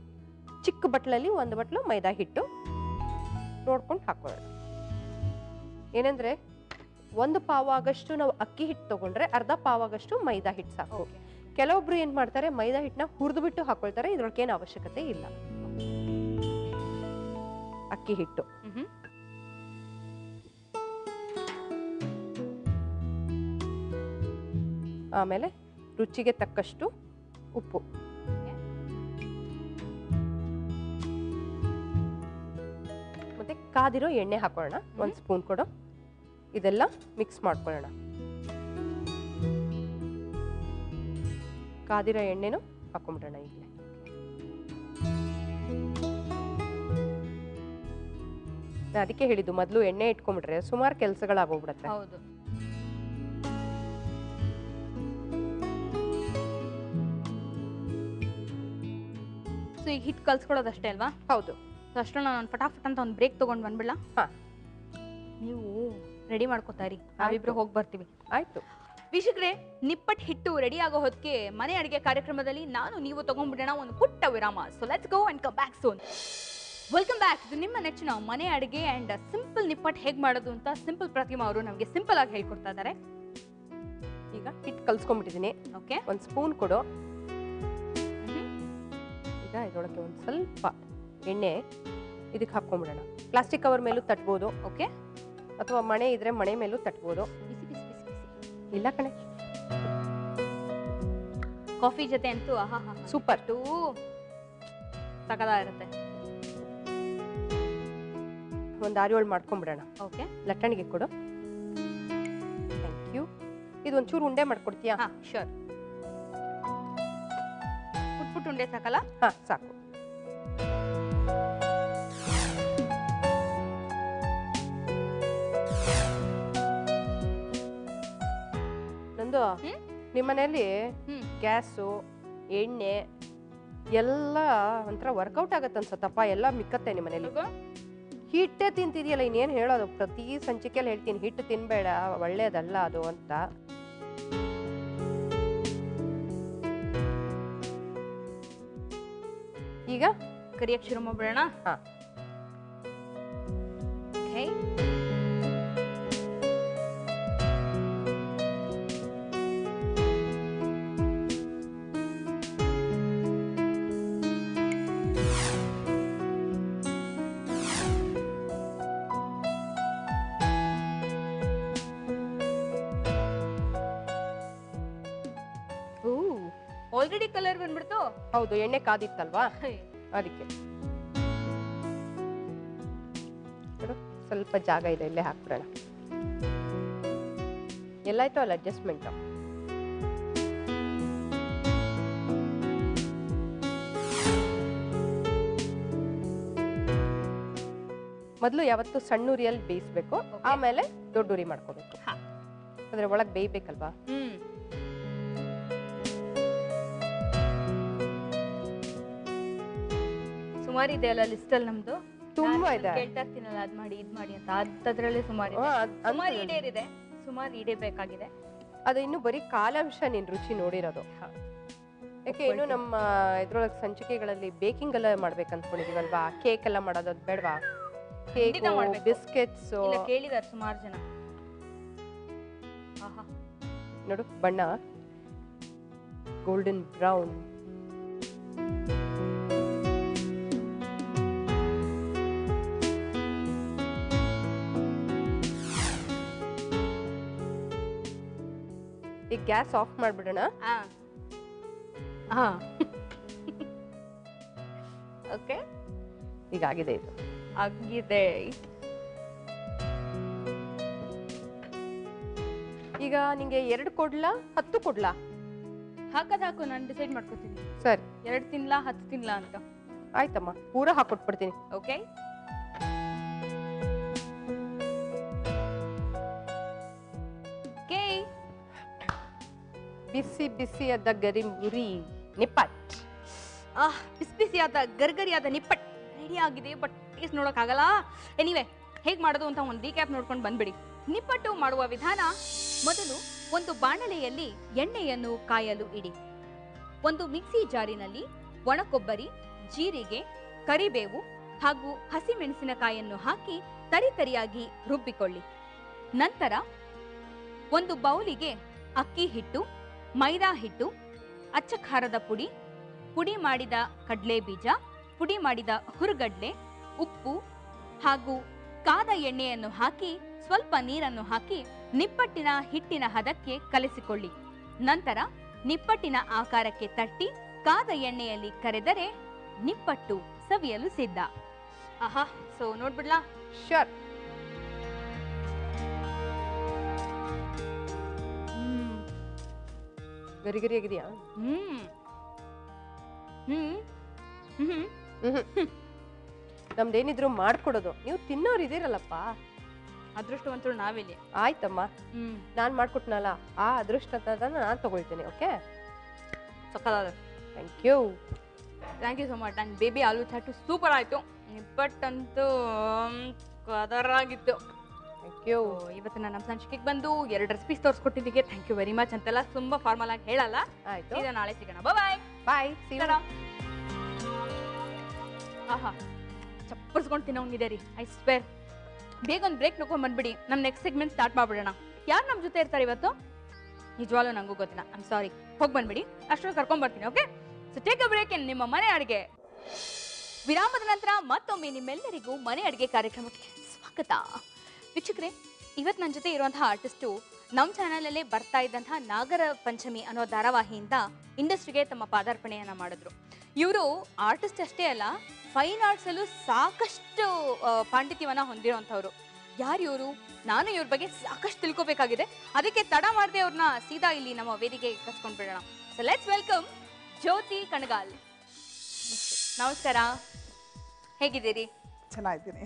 ಚಿಕ್ಕ ಬಟ್ಲಲ್ಲಿ 1 ಬಟ್ಲು ಮೈದಾ ಹಿಟ್ಟು ನೋಡ್ಕೊಂಡು ಹಾಕೊಳ್ಳೋಣ. ಏನಂದ್ರೆ 1 ಪಾವ್ ಆಗಷ್ಟು ನಾವು ಅಕ್ಕಿ ಹಿಟ್ಟು ತಗೊಂಡ್ರೆ ಅರ್ಧ ಪಾವ್ ಆಗಷ್ಟು ಮೈದಾ ಹಿಟ್ಟು ಸಾಕು. ಕೆಲವೊಬ್ರು ಏನ್ ಮಾಡ್ತಾರೆ, ಮೈದಾ ಹಿಟ್ಟನ್ನ ಹುರಿದು ಬಿಟ್ಟು ಹಾಕೊಳ್ತಾರೆ. ಇದ್ರೊಳಗೇನು ಅವಶ್ಯಕತೆ ಇಲ್ಲ. ಅಕ್ಕಿ ಹಿಟ್ಟು, ಆಮೇಲೆ ರುಚಿಗೆ ತಕ್ಕಷ್ಟು ಉಪ್ಪು, ಮತ್ತೆ ಕಾದಿರೋ ಎಣ್ಣೆ ಹಾಕೊಳ್ಳೋಣ. 1 ಸ್ಪೂನ್ ಕೊಡು. ಇದೆಲ್ಲ ಮಿಕ್ಸ್ ಮಾಡ್ಕೊಳ್ಳೋಣ. ಕಾದಿರೋ ಎಣ್ಣೆನು ಹಾಕೊಂಡ್ಬಿಡೋಣ ಈಗಲೇ. ಅದಕ್ಕೆ ಹೇಳಿದ್ದು, ಮೊದಲು ಎಣ್ಣೆ ಇಟ್ಕೊಂಡ್ಬಿಟ್ರೆ ಸುಮಾರು ಕೆಲಸಗಳಾಗೋಗ್ಬಿಡತ್ತೆ. ಹೌದು. ಸೊ ಈಗ ಹಿಟ್ಟು ಕಲ್ಸ್ಕೊಳ್ಳೋದಷ್ಟೇ ಅಲ್ವಾ? ಹೌದು. ಅಷ್ಟರಲ್ಲಿ ನಾನು ಫಟಾಫಟ್ ಅಂತ ಒಂದು ಬ್ರೇಕ್ ತಗೊಂಡು ಬಂದ್ಬಿಡ್ಲಾ? ಹಾ, ನೀವು ರೆಡಿ ಮಾಡ್ಕೋತಾ ಇರಿ, ನಾವಿಬ್ರು ಹೋಗಿ ಬರ್ತೀವಿ. ಆಯ್ತು. ವೀಕ್ಷಕರೇ, ನಿಪ್ಪಟ್ಟು ಹಿಟ್ಟು ರೆಡಿ ಆಗೋ ಹೊತ್ತಿಗೆ ಮನೆ ಅಡಿಗೆ ಕಾರ್ಯಕ್ರಮದಲ್ಲಿ ನಾನು ನೀವು ತಗೊಂಡ್ಬಿಡೋಣ ಒಂದು ಪುಟ್ಟ ವಿರಾಮ. So let's go and come back soon. Welcome back. ಇದು ನಿಮ್ಮ ನೆಚ್ಚಿನ ಮನೆ ಅಡಿಗೆ ಅಂಡ್ ಸಿಂಪಲ್ ನಿಪ್ಪಟ್ಟು ಹೇಗೆ ಮಾಡೋದು ಅಂತ ಸಿಂಪಲ್ ಪ್ರತಿಮಾ ಅವರು ನಮಗೆ ಸಿಂಪಲ್ ಆಗಿ ಹೇಳ್ಕೊಡ್ತಾ ಇದ್ದಾರೆ. ಈಗ ಹಿಟ್ಟು ಕಲ್ಸ್ಕೊಂಡ್ಬಿಟ್ಟಿದ್ದೀನಿ. ಓಕೆ, ಒಂದು ಸ್ಪೂನ್ ಕೊಡು. ಈಗ ಇದರೊಳಗೆ ಒಂದು ಸ್ವಲ್ಪ ಎಣ್ಣೆ ಇದಕ್ಕೆ ಹಾಕ್ಕೊಂಡ್ಬಿಡೋಣ. ಪ್ಲಾಸ್ಟಿಕ್ ಕವರ್ ಮೇಲೂ ತಟ್ಬೋದು. ಓಕೆ, ಅಥವಾ ಮಣೆ ಇದ್ರೆ ಮಣೆ ಮೇಲೂ ತಟ್ಬೋದು. ಬಿಸಿ ಬಿಸಿ ಬಿಸಿ ಬಿಸಿ. ಇಲ್ಲ ಕಣೆ, ಕಾಫಿ ಜೊತೆ ಅಂತೂ ಆಹಾ ಸೂಪರ್. ಸಕದ ಇರುತ್ತೆ. ಒಂದು 6-7 ಮಾಡ್ಕೊಂಡ್ಬಿಡೋಣ. ಓಕೆ, ಲಟ್ಟಣಿಗೆ ಕೊಡು. Thank you. ಇದು ಒಂಚೂರು ಉಂಡೆ ಮಾಡ್ಕೊಡ್ತೀಯಾ? ಹಾ ಶೋರ್. ಪುಟ್ ಉಂಡೆ ಸಾಕಲ್ಲ? ಹಾ ಸಾಕು. ನಂದು ನಿಮ್ಮನೆಯಲ್ಲಿ ಗ್ಯಾಸು ಎಣ್ಣೆ ಎಲ್ಲ ಒಂಥರ ವರ್ಕೌಟ್ ಆಗತ್ತೆ ಅನ್ಸತ್ತಪ್ಪ. ಎಲ್ಲ ಮಿಕ್ಕತ್ತೆ ನಿಮ್ಮನೇಲಿ. ಹಿಟ್ಟೆ ತಿಂತಿದೆಯಲ್ಲ, ಇನ್ನೇನು ಹೇಳೋದು? ಪ್ರತಿ ಸಂಚಿಕೆಯಲ್ಲಿ ಹೇಳ್ತೀನಿ, ಹಿಟ್ಟು ತಿನ್ಬೇಡ, ಒಳ್ಳೇದಲ್ಲ ಅದು ಅಂತ. ಈಗ ಕರಿಯಕ್ಕೆ ಶುರು ಮಾಡ್ಬಿಡೋಣ. ಹಾ, ಓಕೆ. ಆಲ್ರೆಡಿ ಕಲರ್ ಬಂದ್ಬಿಡ್ತು. ಹೌದು, ಎಣ್ಣೆ ಕಾದಿತ್ತಲ್ವಾ ಅದಕ್ಕೆ. ಸ್ವಲ್ಪ ಜಾಗ ಇದೆ, ಇಲ್ಲೇ ಹಾಕ್ಬಿಡೋಣ. ಎಲ್ಲಾಯ್ತು ಅಲ್ಲ ಅಡ್ಜಸ್ಟ್ಮೆಂಟ್. ಮೊದಲು ಯಾವತ್ತು ಸಣ್ಣ ಉರಿಯಲ್ಲಿ ಬೇಯಿಸ್ಬೇಕು, ಆಮೇಲೆ ದೊಡ್ಡ ಉರಿ ಮಾಡ್ಕೋಬೇಕು. ಅದ್ರ ಒಳಗೆ ಬೇಯ್ಬೇಕಲ್ವಾ. ಸುಮಾರು ಇದೆ ಅಲ್ಲ ಲಿಸ್ಟ್ ಅಲ್ಲಿ ನಮ್ದು. ತುಂಬಾ ಇದೆ. ಕೇಳ್ತಾ ಇರ್ತೀನಲ್ಲ, ಅದ್ ಮಾಡಿ ಇದ್ ಮಾಡಿ ಅಂತ. ಅದ್ರಲ್ಲಿ ಸುಮಾರು ಇದೆ. ಸುಮಾರು ಈಡೇ ಬೇಕಾಗಿದೆ. ಅದು ಇನ್ನು ಬರೀ ಕಾಲಾಂಶ ನೀನ್ ರುಚಿ ನೋಡಿರೋದು. ಯಾಕೆ ಇನ್ನು ನಮ್ಮ ಇದ್ರೊಳಗೆ ಸಂಚಿಕೆಗಳಲ್ಲಿ ಬೇಕಿಂಗ್ ಎಲ್ಲ ಮಾಡ್ಬೇಕು ಅನ್ಕೊಂಡಿದೀವಲ್ವಾ? ಕೇಕ್ ಎಲ್ಲ ಮಾಡೋದು ಬೇಡವಾ? ಕೇಕ್, ಬಿಸ್ಕೆಟ್ಸ್ ಕೇಳಿದಾರೆ ಸುಮಾರು ಜನ. ನೋಡು, ಬಣ್ಣ ಗೋಲ್ಡನ್ ಬ್ರೌನ್. ಈಗ ಗ್ಯಾಸ್ ಆಫ್ ಮಾಡ್ಬಿಡೋಣ. ಓಕೆ, ಈಗ ಆಗಿದೆ. ಇದು ಆಗಿದೆ. ಈಗ ನಿಂಗೆ 2 ಕೊಡ್ಲಾ 10 ಕೊಡ್ಲಾ? ಹಾಕು, ನಾನು ಡಿಸೈಡ್ ಮಾಡ್ಕೊತೀನಿ. ಸರಿ, 2 ತಿನ್ಲಾ 10 ತಿನ್ಲಾ ಅಂತ. ಆಯ್ತಮ್ಮ, ಪೂರ ಹಾಕೊಟ್ಬಿಡ್ತೀನಿ. ಓಕೆ, ಬಿಸಿ ಬಿಸಿಯಾದ ಗರಿಬುರಿ ನಿಪ್ಪಟ್. ಬಿಸಿ ಬಿಸಿಯಾದ ಗರ್ಗರಿಯಾದ ನಿಪ್ಪಟ್ ರೆಡಿ ಆಗಿದೆ. ಬಟ್ ಟೇಸ್ಟ್ ನೋಡಕ್ ಆಗಲ್ಲ. ಎನಿವೆ, ಹೇಗ್ ಮಾಡೋದು ಅಂತ ಒಂದು ರೀಕ್ಯಾಪ್ ನೋಡ್ಕೊಂಡು ಬಂದ್ಬಿಡಿ. ನಿಪ್ಪಟ್ಟು ಮಾಡುವ ವಿಧಾನ: ಮೊದಲು ಒಂದು ಬಾಣಲೆಯಲ್ಲಿ ಎಣ್ಣೆಯನ್ನು ಕಾಯಲು ಇಡಿ. ಒಂದು ಮಿಕ್ಸಿ ಜಾರಿನಲ್ಲಿ ಒಣಕೊಬ್ಬರಿ, ಜೀರಿಗೆ, ಕರಿಬೇವು ಹಾಗೂ ಹಸಿಮೆಣಸಿನಕಾಯನ್ನು ಹಾಕಿ ತರಿತರಿಯಾಗಿ ರುಬ್ಬಿಕೊಳ್ಳಿ. ನಂತರ ಒಂದು ಬೌಲಿಗೆ ಅಕ್ಕಿ ಹಿಟ್ಟು, ಮೈದಾ ಹಿಟ್ಟು, ಅಚ್ಚ ಖಾರದ ಪುಡಿ, ಪುಡಿ ಮಾಡಿದ ಕಡಲೆ ಬೀಜ, ಪುಡಿ ಮಾಡಿದ ಹುರುಗಡ್ಲೆ, ಉಪ್ಪು ಹಾಗೂ ಕಾದ ಎಣ್ಣೆಯನ್ನು ಹಾಕಿ ಸ್ವಲ್ಪ ನೀರನ್ನು ಹಾಕಿ ನಿಪ್ಪಟ್ಟಿನ ಹಿಟ್ಟಿನ ಹದಕ್ಕೆ ಕಲಿಸಿಕೊಳ್ಳಿ. ನಂತರ ನಿಪ್ಪಟ್ಟಿನ ಆಕಾರಕ್ಕೆ ತಟ್ಟಿ ಕಾದ ಎಣ್ಣೆಯಲ್ಲಿ ಕರೆದರೆ ನಿಪ್ಪಟ್ಟು ಸವಿಯಲು ಸಿದ್ಧ. ಆಹಾ, ಸೊ ನೋಡ್ಬಿಡ್ಲಾ? ಶೋರ್. ಗರಿ ಆಗಿದೆಯಾ? ನಮ್ದೇನಿದ್ರು ಮಾಡ್ಕೊಡೋದು, ನೀವು ತಿನ್ನೋರು ಇದೀರಲ್ಲಪ್ಪ. ಅದೃಷ್ಟವಂತರು ನಾವಿಲ್ಲಿ. ಆಯ್ತಮ್ಮ, ನಾನ್ ಮಾಡ್ಕೊಟ್ನಲ್ಲ, ಆ ಅದೃಷ್ಟ ನಾನ್ ತಗೊಳ್ತೀನಿ. ಓಕೆ, ಸಕ್ಕತ್ತಾದ. Thank you so much. And baby aloo chaat super ಆಯ್ತು. ನಿಪ್ಪಟ್ಟಂತೂ ಕದರಾಗಿತ್ತು. Thank you. ಇವತ್ತಿನ ನಮ್ಮ ಸಂಚಿಕೆಗೆ ಬಂದು 2 ರೆಸಿಪೀಸ್ ತೋರಿಸ್ಕೊಟ್ಟಿದ್ದಕ್ಕೆ ಥ್ಯಾಂಕ್ ಯು ವೆರಿ ಮಚ್ ಅಂತೆಲ್ಲ ತುಂಬಾ ಫಾರ್ಮಲ್ ಆಗಿ ಹೇಳಲ್ಲ. ಆಯ್ತು, ಈಗ ನಾಳೆ ಸಿಗೋಣ. ಬಾಯ್ ಬಾಯ್. ಆಹಾ ಚಪ್ಪರ್ಸ್ಕೊಂಡು ತಿನ್ನೋಂಗಿದೆ ರೀ, ಐ ಸ್ವೇರ್. ಬೇಗ ಒಂದು ಬ್ರೇಕ್ ನೋಡ್ಕೊಂಡು ಬಂದ್ಬಿಡಿ, ನಮ್ಮ ನೆಕ್ಸ್ಟ್ ಸೆಗ್ಮೆಂಟ್ ಸ್ಟಾರ್ಟ್ ಮಾಡ್ಬಿಡೋಣ. ಯಾರು ನಮ್ಮ ಜೊತೆ ಇರ್ತಾರೆ ಇವತ್ತು ನಿಜವಾಗ್ಲೂ ನಂಗೂ ಗೊತ್ತಿಲ್ಲ. I am sorry. ಹೋಗಿ ಬಂದ್ಬಿಡಿ, ಅಷ್ಟೊಂದು ಕರ್ಕೊಂಡ್ ಬರ್ತೀನಿ. Okay, so take a break in ನಿಮ್ಮ ಮನೆ ಅಡುಗೆ. ವಿರಾಮದ ನಂತರ ಮತ್ತೊಮ್ಮೆ ನಿಮ್ಮೆಲ್ಲರಿಗೂ ಮನೆ ಅಡುಗೆ ಕಾರ್ಯಕ್ರಮಕ್ಕೆ ಸ್ವಾಗತ. ವೀಕ್ಷಕರೇ, ಇವತ್ತು ನನ್ನ ಜೊತೆ ಇರುವಂತಹ ಆರ್ಟಿಸ್ಟು ನಮ್ಮ ಚಾನಲಲ್ಲೇ ಬರ್ತಾ ಇದ್ದಂತಹ ನಾಗರ ಪಂಚಮಿ ಅನ್ನೋ ಧಾರಾವಾಹಿಯಿಂದ ಇಂಡಸ್ಟ್ರಿಗೆ ತಮ್ಮ ಪಾದಾರ್ಪಣೆಯನ್ನು ಮಾಡಿದ್ರು. ಇವರು ಆರ್ಟಿಸ್ಟ್ ಅಷ್ಟೇ ಅಲ್ಲ, ಫೈನ್ ಆರ್ಟ್ಸಲ್ಲೂ ಸಾಕಷ್ಟು ಪಾಂಡಿತ್ಯವನ್ನು ಹೊಂದಿರುವಂಥವ್ರು. ಯಾರು ಇವರು? ನಾನು ಇವ್ರ ಬಗ್ಗೆ ಸಾಕಷ್ಟು ತಿಳ್ಕೊಬೇಕಾಗಿದೆ. ಅದಕ್ಕೆ ತಡ ಮಾಡದೆ ಅವ್ರನ್ನ ಸೀದಾ ಇಲ್ಲಿ ನಮ್ಮ ವೇದಿಕೆಗೆ ಕರ್ಸ್ಕೊಂಡು ಬಿಡೋಣ. ಸೊ ಲೆಟ್ಸ್ ವೆಲ್ಕಮ್ ಜ್ಯೋತಿ ಕಣಗಾಲ್. ನಮಸ್ಕಾರ, ಹೇಗಿದ್ದೀರಿ? ಚೆನ್ನಾಗಿದ್ದೀನಿ.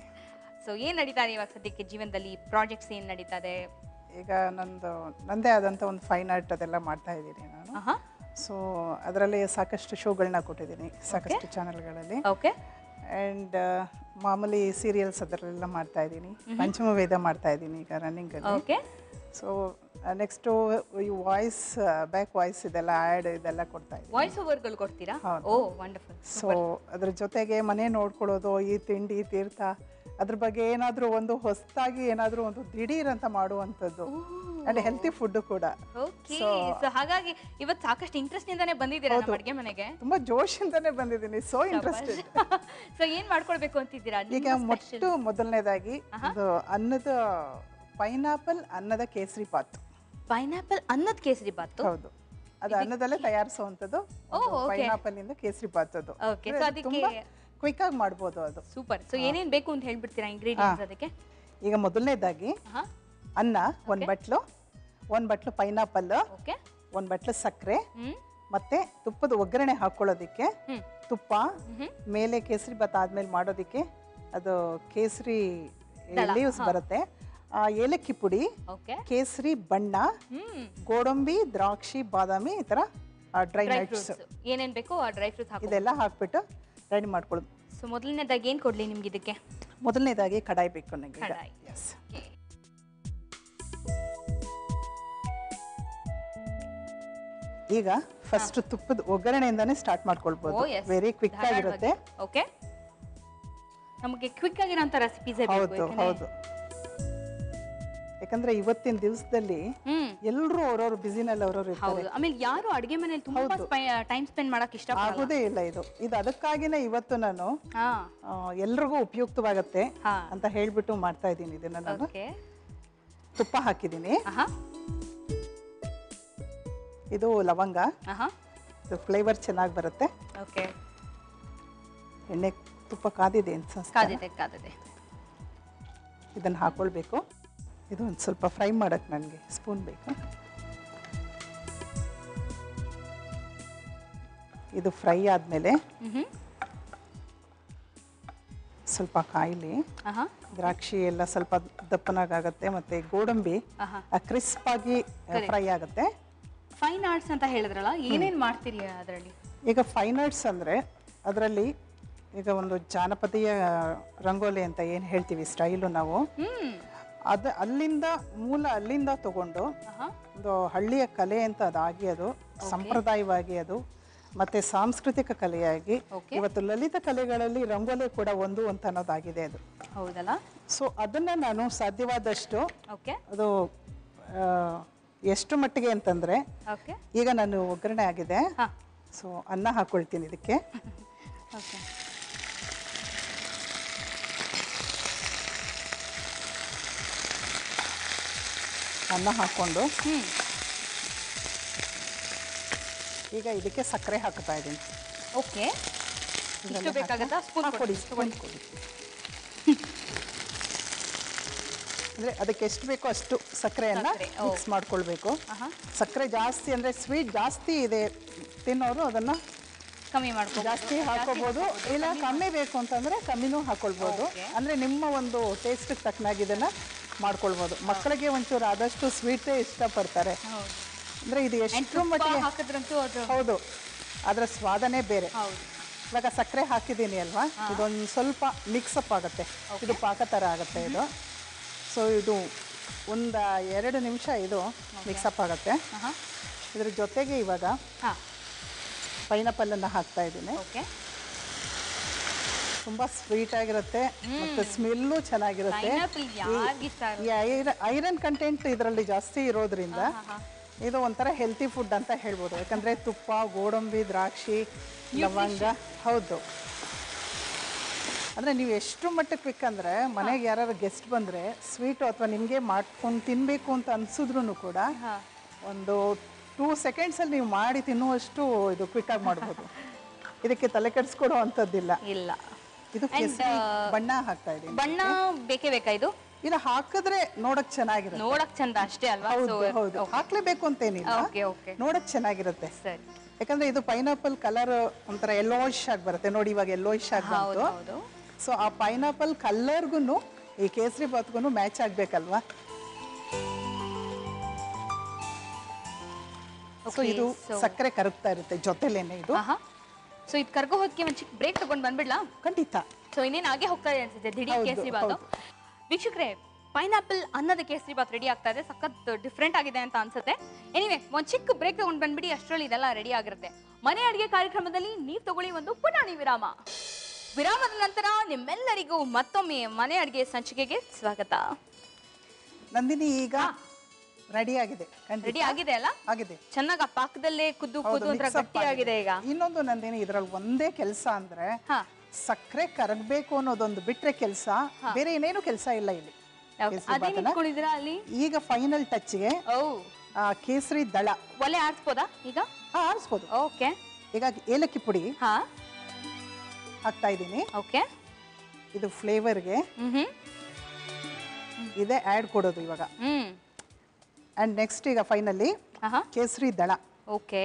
ಸೊ ಏನು ನಡೀತಾ ಇದೆ ಇವಾಗ ಸದ್ಯಕ್ಕೆ ಜೀವನದಲ್ಲಿ? ಪ್ರಾಜೆಕ್ಟ್ಸ್ ಏನು ನಡೀತಾ ಇದೆ? ಈಗ ನಂದೇ ಆದಂಥ ಒಂದು ಫೈನ್ ಆರ್ಟ್ ಅದೆಲ್ಲ ಮಾಡ್ತಾ ಇದ್ದೀನಿ ನಾನು. ಸೊ ಅದರಲ್ಲಿ ಸಾಕಷ್ಟು ಶೋಗಳನ್ನ ಕೊಟ್ಟಿದ್ದೀನಿ ಸಾಕಷ್ಟು ಚಾನಲ್ಗಳಲ್ಲಿ. ಓಕೆ. ಆ್ಯಂಡ್ ಮಾಮೂಲಿ ಸೀರಿಯಲ್ಸ್ ಅದರಲ್ಲೆಲ್ಲ ಮಾಡ್ತಾ ಇದ್ದೀನಿ. ಪಂಚಮ ವೇದ ಮಾಡ್ತಾ ಇದ್ದೀನಿ ಈಗ ರನ್ನಿಂಗಲ್ಲಿ. ಓಕೆ. ಸೊ ನೆಕ್ಸ್ಟು ಈ ವಾಯ್ಸ್, ಬ್ಯಾಕ್ ವಾಯ್ಸ್ ಇದೆಲ್ಲ ಆ್ಯಡ್ ಇದೆಲ್ಲ ಕೊಡ್ತಾ ಇದ್ದೀನಿ. ವಾಯ್ಸ್ ಓವರ್ಗಳು ಕೊಡ್ತೀರಾ? ಓ ವಂಡರ್ಫುಲ್. ಸೊ ಅದ್ರ ಜೊತೆಗೆ ಮನೆ ನೋಡ್ಕೊಳ್ಳೋದು, ಈ ತಿಂಡಿ ತೀರ್ಥ ಅದ್ರ ಬಗ್ಗೆ ಏನಾದರೂ ಒಂದು ಹೊಸದಾಗಿ ಏನಾದರೂ ಒಂದು ದಿಢೀರ್ ಅಂತ ಮಾಡುವಂಥದ್ದು, ಅಂಡ್ ಹೆಲ್ತಿ ಫುಡ್ ಕೂಡ. ಓಕೆ. ಸೊ ಹಾಗಾಗಿ ಇವತ್ತು ಸಾಕಷ್ಟು ಇಂಟ್ರೆಸ್ಟ್ ಇಂದಾನೆ ಬಂದಿದ್ದೀರಾ ನಮ್ಮ ಅಡುಗೆ ಮನೆಗೆ? ತುಂಬಾ ಜೋಶಿಂದಾನೆ ಬಂದಿದ್ದೀನಿ. So interested. ಸೊ ಏನ್ ಮಾಡ್ಕೊಳ್ಬೇಕು ಅಂತಿದ್ದೀರಾ ಈಗ ಮೊದಲನೇದಾಗಿ ಇದು ಅನ್ನದ ಪೈನಾಪಲ್ ಅನ್ನದ ಕೇಸರಿ ಬಾತ್. ಪೈನಾಪಲ್ ಅನ್ನದ ಕೇಸರಿ ಬಾತ್? ಹೌದು, ಅದು ಅನ್ನದಲ್ಲೇ ತಯಾರಿಸುವಂಥದ್ದು. ಪೈನಾಪಲ್ ಇಂದ ಕೇಸರಿ ಬಾತ್ ಅದು. ಓಕೆ. ಸೊ ಅದಕ್ಕೆ ಕ್ವಿಕ್ ಆಗಿ ಮಾಡ್ಬೋದು ಅದು. ಸೂಪರ್. ಸೊ ಏನೇನ್ ಬೇಕು ಅಂತ ಹೇಳ್ಬಿಡ್ತೀರಾ ಇಂಗ್ರೀಡಿಯೆಂಟ್ಸ್ ಅದಕ್ಕೆ? ಈಗ ಮೊದಲನೇದಾಗಿ ಅನ್ನ, ಒಂದು ಬಟ್ಲು ಪೈನಾಪಲ್, ಒಂದು ಬಟ್ಲು ಸಕ್ಕರೆ, ಮತ್ತೆ ತುಪ್ಪದ ಒಗ್ಗರಣೆ ಹಾಕೊಳ್ಳೋದಿಕ್ಕೆ ತುಪ್ಪ, ಮೇಲೆ ಕೇಸರಿ ಬಾತ್ ಆದ್ಮೇಲೆ ಮಾಡೋದಿಕ್ಕೆ ಅದು ಕೇಸರಿ ಲೀವ್ಸ್ ಬರುತ್ತೆ, ಏಲಕ್ಕಿ ಪುಡಿ, ಕೇಸರಿ ಬಣ್ಣ, ಗೋಡಂಬಿ, ದ್ರಾಕ್ಷಿ, ಬಾದಾಮಿ, ಈ ತರ ಡ್ರೈ ನಟ್ಸ್ ಏನೇನ್ ಬೇಕು ಆ ಡ್ರೈ ಫ್ರೂಟ್ಸ್ ಇದೆಲ್ಲ ಹಾಕ್ಬಿಟ್ಟು ರೆಡಿ ಮಾಡ್ಕೊಳ್ಳೋದು. ಸೊ ಮೊದಲನೇದಾಗಿ ಏನ್ ಕೊಡ್ಲಿ ನಿಮ್ಗೆ ಇದಕ್ಕೆ? ಮೊದಲನೇದಾಗಿ ಕಡಾಯಿ ಬೇಕು ನನಗೆ. ಎಸ್. ಈಗ ಫಸ್ಟ್ ತುಪ್ಪದ ಒಗ್ಗರಣೆಯಿಂದಾನೇ ಸ್ಟಾರ್ಟ್ ಮಾಡ್ಕೊಳ್ಬಹುದು. ವೆರಿ ಕ್ವಿಕ್ ಆಗಿರುತ್ತೆ. ಓಕೆ. ನಮಗೆ ಕ್ವಿಕ್ ಆಗಿರೋಂಥ ರೆಸಿಪೀಸ್ ಹೌದು ಹೌದು. ಯಾಕಂದ್ರೆ ಇವತ್ತಿನ ದಿವಸದಲ್ಲಿ ಎಲ್ಲರೂ ಅವ್ರವ್ರ ಬಿಸಿನಲ್ಲಿ ಅವ್ರವ್ರು ಇರ್ತಾರೆ. ಆಮೇಲೆ ಯಾರು ಅಡಿಗೆ ಮನೇಲಿ ತುಂಬಾ ಟೈಮ್ ಸ್ಪೆಂಡ್ ಮಾಡಕ್ ಇಷ್ಟ ಆಗೋದೇ ಇಲ್ಲ. ಇದು ಅದಕ್ಕಾಗಿನೇ ಇವತ್ತು ನಾನು ಎಲ್ರಿಗೂ ಉಪಯುಕ್ತವಾಗತ್ತೆ ಅಂತ ಹೇಳ್ಬಿಟ್ಟು ಮಾಡ್ತಾ ಇದ್ದೀನಿ ಇದನ್ನ. ನಾನು ತುಪ್ಪ ಹಾಕಿದ್ದೀನಿ, ಇದು ಲವಂಗ, ಇದು ಫ್ಲೇವರ್ ಚೆನ್ನಾಗಿ ಬರುತ್ತೆ. ಎಣ್ಣೆ ತುಪ್ಪ ಕಾದಿದೆ ಅನ್ಸುತ್ತೆ, ಇದನ್ನ ಹಾಕೊಳ್ಬೇಕು. ಇದು ಒಂದು ಸ್ವಲ್ಪ ಫ್ರೈ ಮಾಡಕ್ಕೆ ನನಗೆ ಸ್ಪೂನ್ ಬೇಕು. ಇದು ಫ್ರೈ ಆದಮೇಲೆ ಸ್ವಲ್ಪ ಕಾಯಿಲಿ, ದ್ರಾಕ್ಷಿ ಎಲ್ಲ ಸ್ವಲ್ಪ ದಪ್ಪನಾಗುತ್ತೆ, ಮತ್ತೆ ಗೋಡಂಬಿ ಕ್ರಿಸ್ಪ್ ಆಗಿ ಫ್ರೈ ಆಗುತ್ತೆ. ಫೈನ್ ಆರ್ಟ್ಸ್ ಅಂತ ಹೇಳಿದ್ರಲ್ಲ, ಏನೇನು ಮಾಡ್ತೀರಿ ಅದರಲ್ಲಿ? ಈಗ ಫೈನ್ ಆರ್ಟ್ಸ್ ಅಂದರೆ ಅದರಲ್ಲಿ ಈಗ ಒಂದು ಜಾನಪದೀಯ ರಂಗೋಲಿ ಅಂತ ಏನು ಹೇಳ್ತೀವಿ ಸ್ಟೈಲು ನಾವು, ಅಲ್ಲಿಂದ ತಗೊಂಡು ಒಂದು ಹಳ್ಳಿಯ ಕಲೆ ಅಂತ ಅದಾಗಿ ಅದು ಸಂಪ್ರದಾಯವಾಗಿ ಅದು ಮತ್ತೆ ಸಾಂಸ್ಕೃತಿಕ ಕಲೆಯಾಗಿ ಇವತ್ತು ಲಲಿತ ಕಲೆಗಳಲ್ಲಿ ರಂಗೋಲಿ ಕೂಡ ಒಂದು ಅಂತ ಅನ್ನೋದಾಗಿದೆ ಅದು. ಹೌದಲ್ಲ? ಸೊ ಅದನ್ನ ನಾನು ಸಾಧ್ಯವಾದಷ್ಟು ಅದು ಎಷ್ಟು ಮಟ್ಟಿಗೆ ಅಂತಂದ್ರೆ, ಈಗ ನಾನು ಒಗ್ಗರಣೆ ಆಗಿದೆ, ಸೊ ಅನ್ನ ಹಾಕೊಳ್ತೀನಿ ಇದಕ್ಕೆ. ಅನ್ನ ಹಾಕೊಂಡು ಈಗ ಇದಕ್ಕೆ ಸಕ್ಕರೆ ಹಾಕ್ತಾ ಇದ್ದೀನಿ. ಓಕೆ. ಇಷ್ಟು ಬೇಕಾಗುತ್ತಾ? ಸ್ಪೂನ್ ಕೊಡಿ. ಅಂದರೆ ಅದಕ್ಕೆ ಎಷ್ಟು ಬೇಕೋ ಅಷ್ಟು ಸಕ್ಕರೆಯನ್ನು ಮಿಕ್ಸ್ ಮಾಡ್ಕೊಳ್ಬೇಕು. ಸಕ್ಕರೆ ಜಾಸ್ತಿ ಅಂದರೆ ಸ್ವೀಟ್ ಜಾಸ್ತಿ ಇದೆ ತಿನ್ನೋರು ಅದನ್ನು ಕಮ್ಮಿ ಮಾಡ್ಕೊ, ಜಾಸ್ತಿ ಹಾಕೋಬಹುದು, ಇಲ್ಲ ಕಮ್ಮಿ ಬೇಕು ಅಂತಂದರೆ ಕಮ್ಮಿನೂ ಹಾಕೊಳ್ಬೋದು. ಅಂದರೆ ನಿಮ್ಮ ಒಂದು ಟೇಸ್ಟಿಗೆ ತಕ್ಕನಾಗಿ ಇದನ್ನು ಮಾಡ್ಕೊಳ್ಬೋದು. ಮಕ್ಕಳಿಗೆ ಒಂಚೂರು ಆದಷ್ಟು ಸ್ವೀಟೇ ಇಷ್ಟಪಡ್ತಾರೆ. ಅಂದರೆ ಇದು ಎಷ್ಟು ಮಟ್ಟಿಗೆ ಹೌದು, ಅದರ ಸ್ವಾದನೇ ಬೇರೆ. ಇವಾಗ ಸಕ್ಕರೆ ಹಾಕಿದ್ದೀನಿ ಅಲ್ವಾ, ಇದೊಂದು ಸ್ವಲ್ಪ ಮಿಕ್ಸಪ್ ಆಗುತ್ತೆ, ಇದು ಪಾಕ ಥರ ಆಗುತ್ತೆ ಇದು. ಸೊ ಇದು ಒಂದು 2 ನಿಮಿಷ ಇದು ಮಿಕ್ಸಪ್ ಆಗುತ್ತೆ. ಇದ್ರ ಜೊತೆಗೆ ಇವಾಗ ಪೈನಾಪಲನ್ನು ಹಾಕ್ತಾ ಇದ್ದೀನಿ. ಓಕೆ, ತುಂಬ ಸ್ವೀಟ್ ಆಗಿರುತ್ತೆ ಮತ್ತು ಸ್ಮೆಲ್ಲು ಚೆನ್ನಾಗಿರುತ್ತೆ. ಈ ಐರನ್ ಕಂಟೆಂಟ್ ಇದರಲ್ಲಿ ಜಾಸ್ತಿ ಇರೋದ್ರಿಂದ ಇದು ಒಂಥರ ಹೆಲ್ತಿ ಫುಡ್ ಅಂತ ಹೇಳ್ಬೋದು. ಯಾಕಂದರೆ ತುಪ್ಪ, ಗೋಡಂಬಿ, ದ್ರಾಕ್ಷಿ, ಲವಂಗ. ಹೌದು, ಅಂದರೆ ನೀವು ಎಷ್ಟು ಮಟ್ಟಕ್ಕೆ ಬೇಕಂದರೆ ಮನೆಗೆ ಯಾರು ಗೆಸ್ಟ್ ಬಂದರೆ ಸ್ವೀಟು ಅಥವಾ ನಿಮಗೆ ಮಾಡ್ಕೊಂಡು ತಿನ್ನಬೇಕು ಅಂತ ಅನಿಸಿದ್ರು ಕೂಡ ಒಂದು 2 ಸೆಕೆಂಡ್ಸಲ್ಲಿ ನೀವು ಮಾಡಿ ತಿನ್ನುವಷ್ಟು ಇದು ಕ್ವಿಕ್ಕಾಗಿ ಮಾಡ್ಬೋದು. ಇದಕ್ಕೆ ತಲೆ ಕೆಡಿಸ್ಕೊಡೋ ಅಂಥದ್ದಿಲ್ಲ. ಇಲ್ಲ, ಇದು ಕೇಸರಿ ಬಣ್ಣ ಹಾಕ್ತಾ ಇದ್ದೀನಿ. ಬಣ್ಣ ಬೇಕೇ ಬೇಕಾ ಇದು? ಇಲ್ಲ, ಹಾಕಿದ್ರೆ ನೋಡಕ್ ಚೆನ್ನಾಗಿರುತ್ತೆ. ನೋಡಕ್ ಚಂದ ಅಷ್ಟೇ ಅಲ್ವಾ? ಹೌದು, ಹಾಕ್ಲೇಬೇಕು ಅಂತೇನಿಲ್ಲ, ನೋಡಕ್ ಚೆನ್ನಾಗಿರುತ್ತೆ. ಸರಿ, ಯಾಕಂದ್ರೆ ಇದು ಪೈನಾಪಲ್ ಕಲರ್ ಒಂಥರ ಯೆಲ್ಲೋಯಿಶ್ ಆಗಿ ಬರುತ್ತೆ ನೋಡಿ. ಇವಾಗ ಯೆಲ್ಲೋಯಿಶ್ ಆಗಿ ಬಂತು. ಸೊ ಆ ಪೈನಾಪಲ್ ಕಲರ್ಗೂ ಈ ಕೇಸರಿ ಬಾತ್ಗೂ ಮ್ಯಾಚ್ ಆಗ್ಬೇಕಲ್ವಾ? ಸೊ ಇದು ಸಕ್ಕರೆ ಕರಗ್ತಾ ಇರುತ್ತೆ ಜೊತೆಲೇನೆ ಇದು. ಸೊ ಇದು ಕರ್ಗೋ ಹೊತ್ತಿಗೆ ಒಂದು ಚಿಕ್ಕ ಬ್ರೇಕ್ ತಗೊಂಡು ಬಂದ್ಬಿಡ್ಲಾ? ಖಂಡಿತ. ಸೊ ಇನ್ನೇನು ಹಾಗೆ ಹೋಗ್ತಾ ಇದೆ ಅನ್ಸುತ್ತೆ ದಿಢೀರ್ ಕೇಸರಿ ಬಾತ್. ವೀಕ್ಷಕರೇ, ಪೈನಾಪಲ್ ಅನ್ನದ ಕೇಸರಿ ಬಾತ್ ರೆಡಿ ಆಗ್ತಾ ಇದೆ. ಸಖತ್ ಡಿಫ್ರೆಂಟ್ ಆಗಿದೆ ಅಂತ ಅನ್ಸುತ್ತೆ. ಎನಿವೆ, ಒಂದು ಚಿಕ್ಕ ಬ್ರೇಕ್ ತಗೊಂಡು ಬಂದ್ಬಿಡಿ, ಅಷ್ಟರಲ್ಲಿ ಇದೆಲ್ಲ ರೆಡಿ ಆಗಿರುತ್ತೆ. ಮನೆ ಅಡುಗೆ ಕಾರ್ಯಕ್ರಮದಲ್ಲಿ ನೀವು ತಗೊಳ್ಳಿ ಒಂದು ಪುಟಾಣಿ ವಿರಾಮ. ವಿರಾಮದ ನಂತರ ನಿಮ್ಮೆಲ್ಲರಿಗೂ ಮತ್ತೊಮ್ಮೆ ಮನೆ ಅಡುಗೆ ಸಂಚಿಕೆಗೆ ಸ್ವಾಗತ. ನಂದಿನಿ, ಈಗ ರೆಡಿ ಆಗಿದೆ. ರೆಡಿ ಆಗಿದೆ ಅಲ್ಲ? ಆಗಿದೆ, ಚೆನ್ನಾಗಿ ಆ ಪಾಕದಲ್ಲೇ ಕುದ್ದು ಅಂತ ಗಟ್ಟಿ ಆಗಿದೆ. ಈಗ ಇನ್ನೊಂದು ನಂದಿನಿ, ಇದ್ರಲ್ಲಿ ಒಂದೇ ಕೆಲಸ ಅಂದ್ರೆ ಸಕ್ಕರೆ ಕರಗಬೇಕು ಅನ್ನೋದೊಂದು ಬಿಟ್ರೆ ಕೆಲಸ ಬೇರೆ ಏನೇನು ಕೆಲಸ ಇಲ್ಲ ಇಲ್ಲಿ. ಈಗ ಫೈನಲ್ ಟಚ್ಗೆ ಕೇಸರಿ ದಳ ಒಲೆ ಆರಿಸ್ಬೋದಾ? ಈಗ ಆರಿಸ್ಬೋದು. ಓಕೆ, ಈಗ ಏಲಕ್ಕಿ ಪುಡಿ ಹಾಕ್ತಾ ಇದ್ದೀನಿ. ಓಕೆ, ಇದು ಫ್ಲೇವರ್ಗೆ ಇದೆ ಆ್ಯಡ್ ಕೊಡೋದು ಇವಾಗ. ಅಂಡ್ ನೆಕ್ಸ್ಟ್ ಈಗ ಫೈನಲಿ ಕೇಸರಿ ದಳ. ಓಕೆ,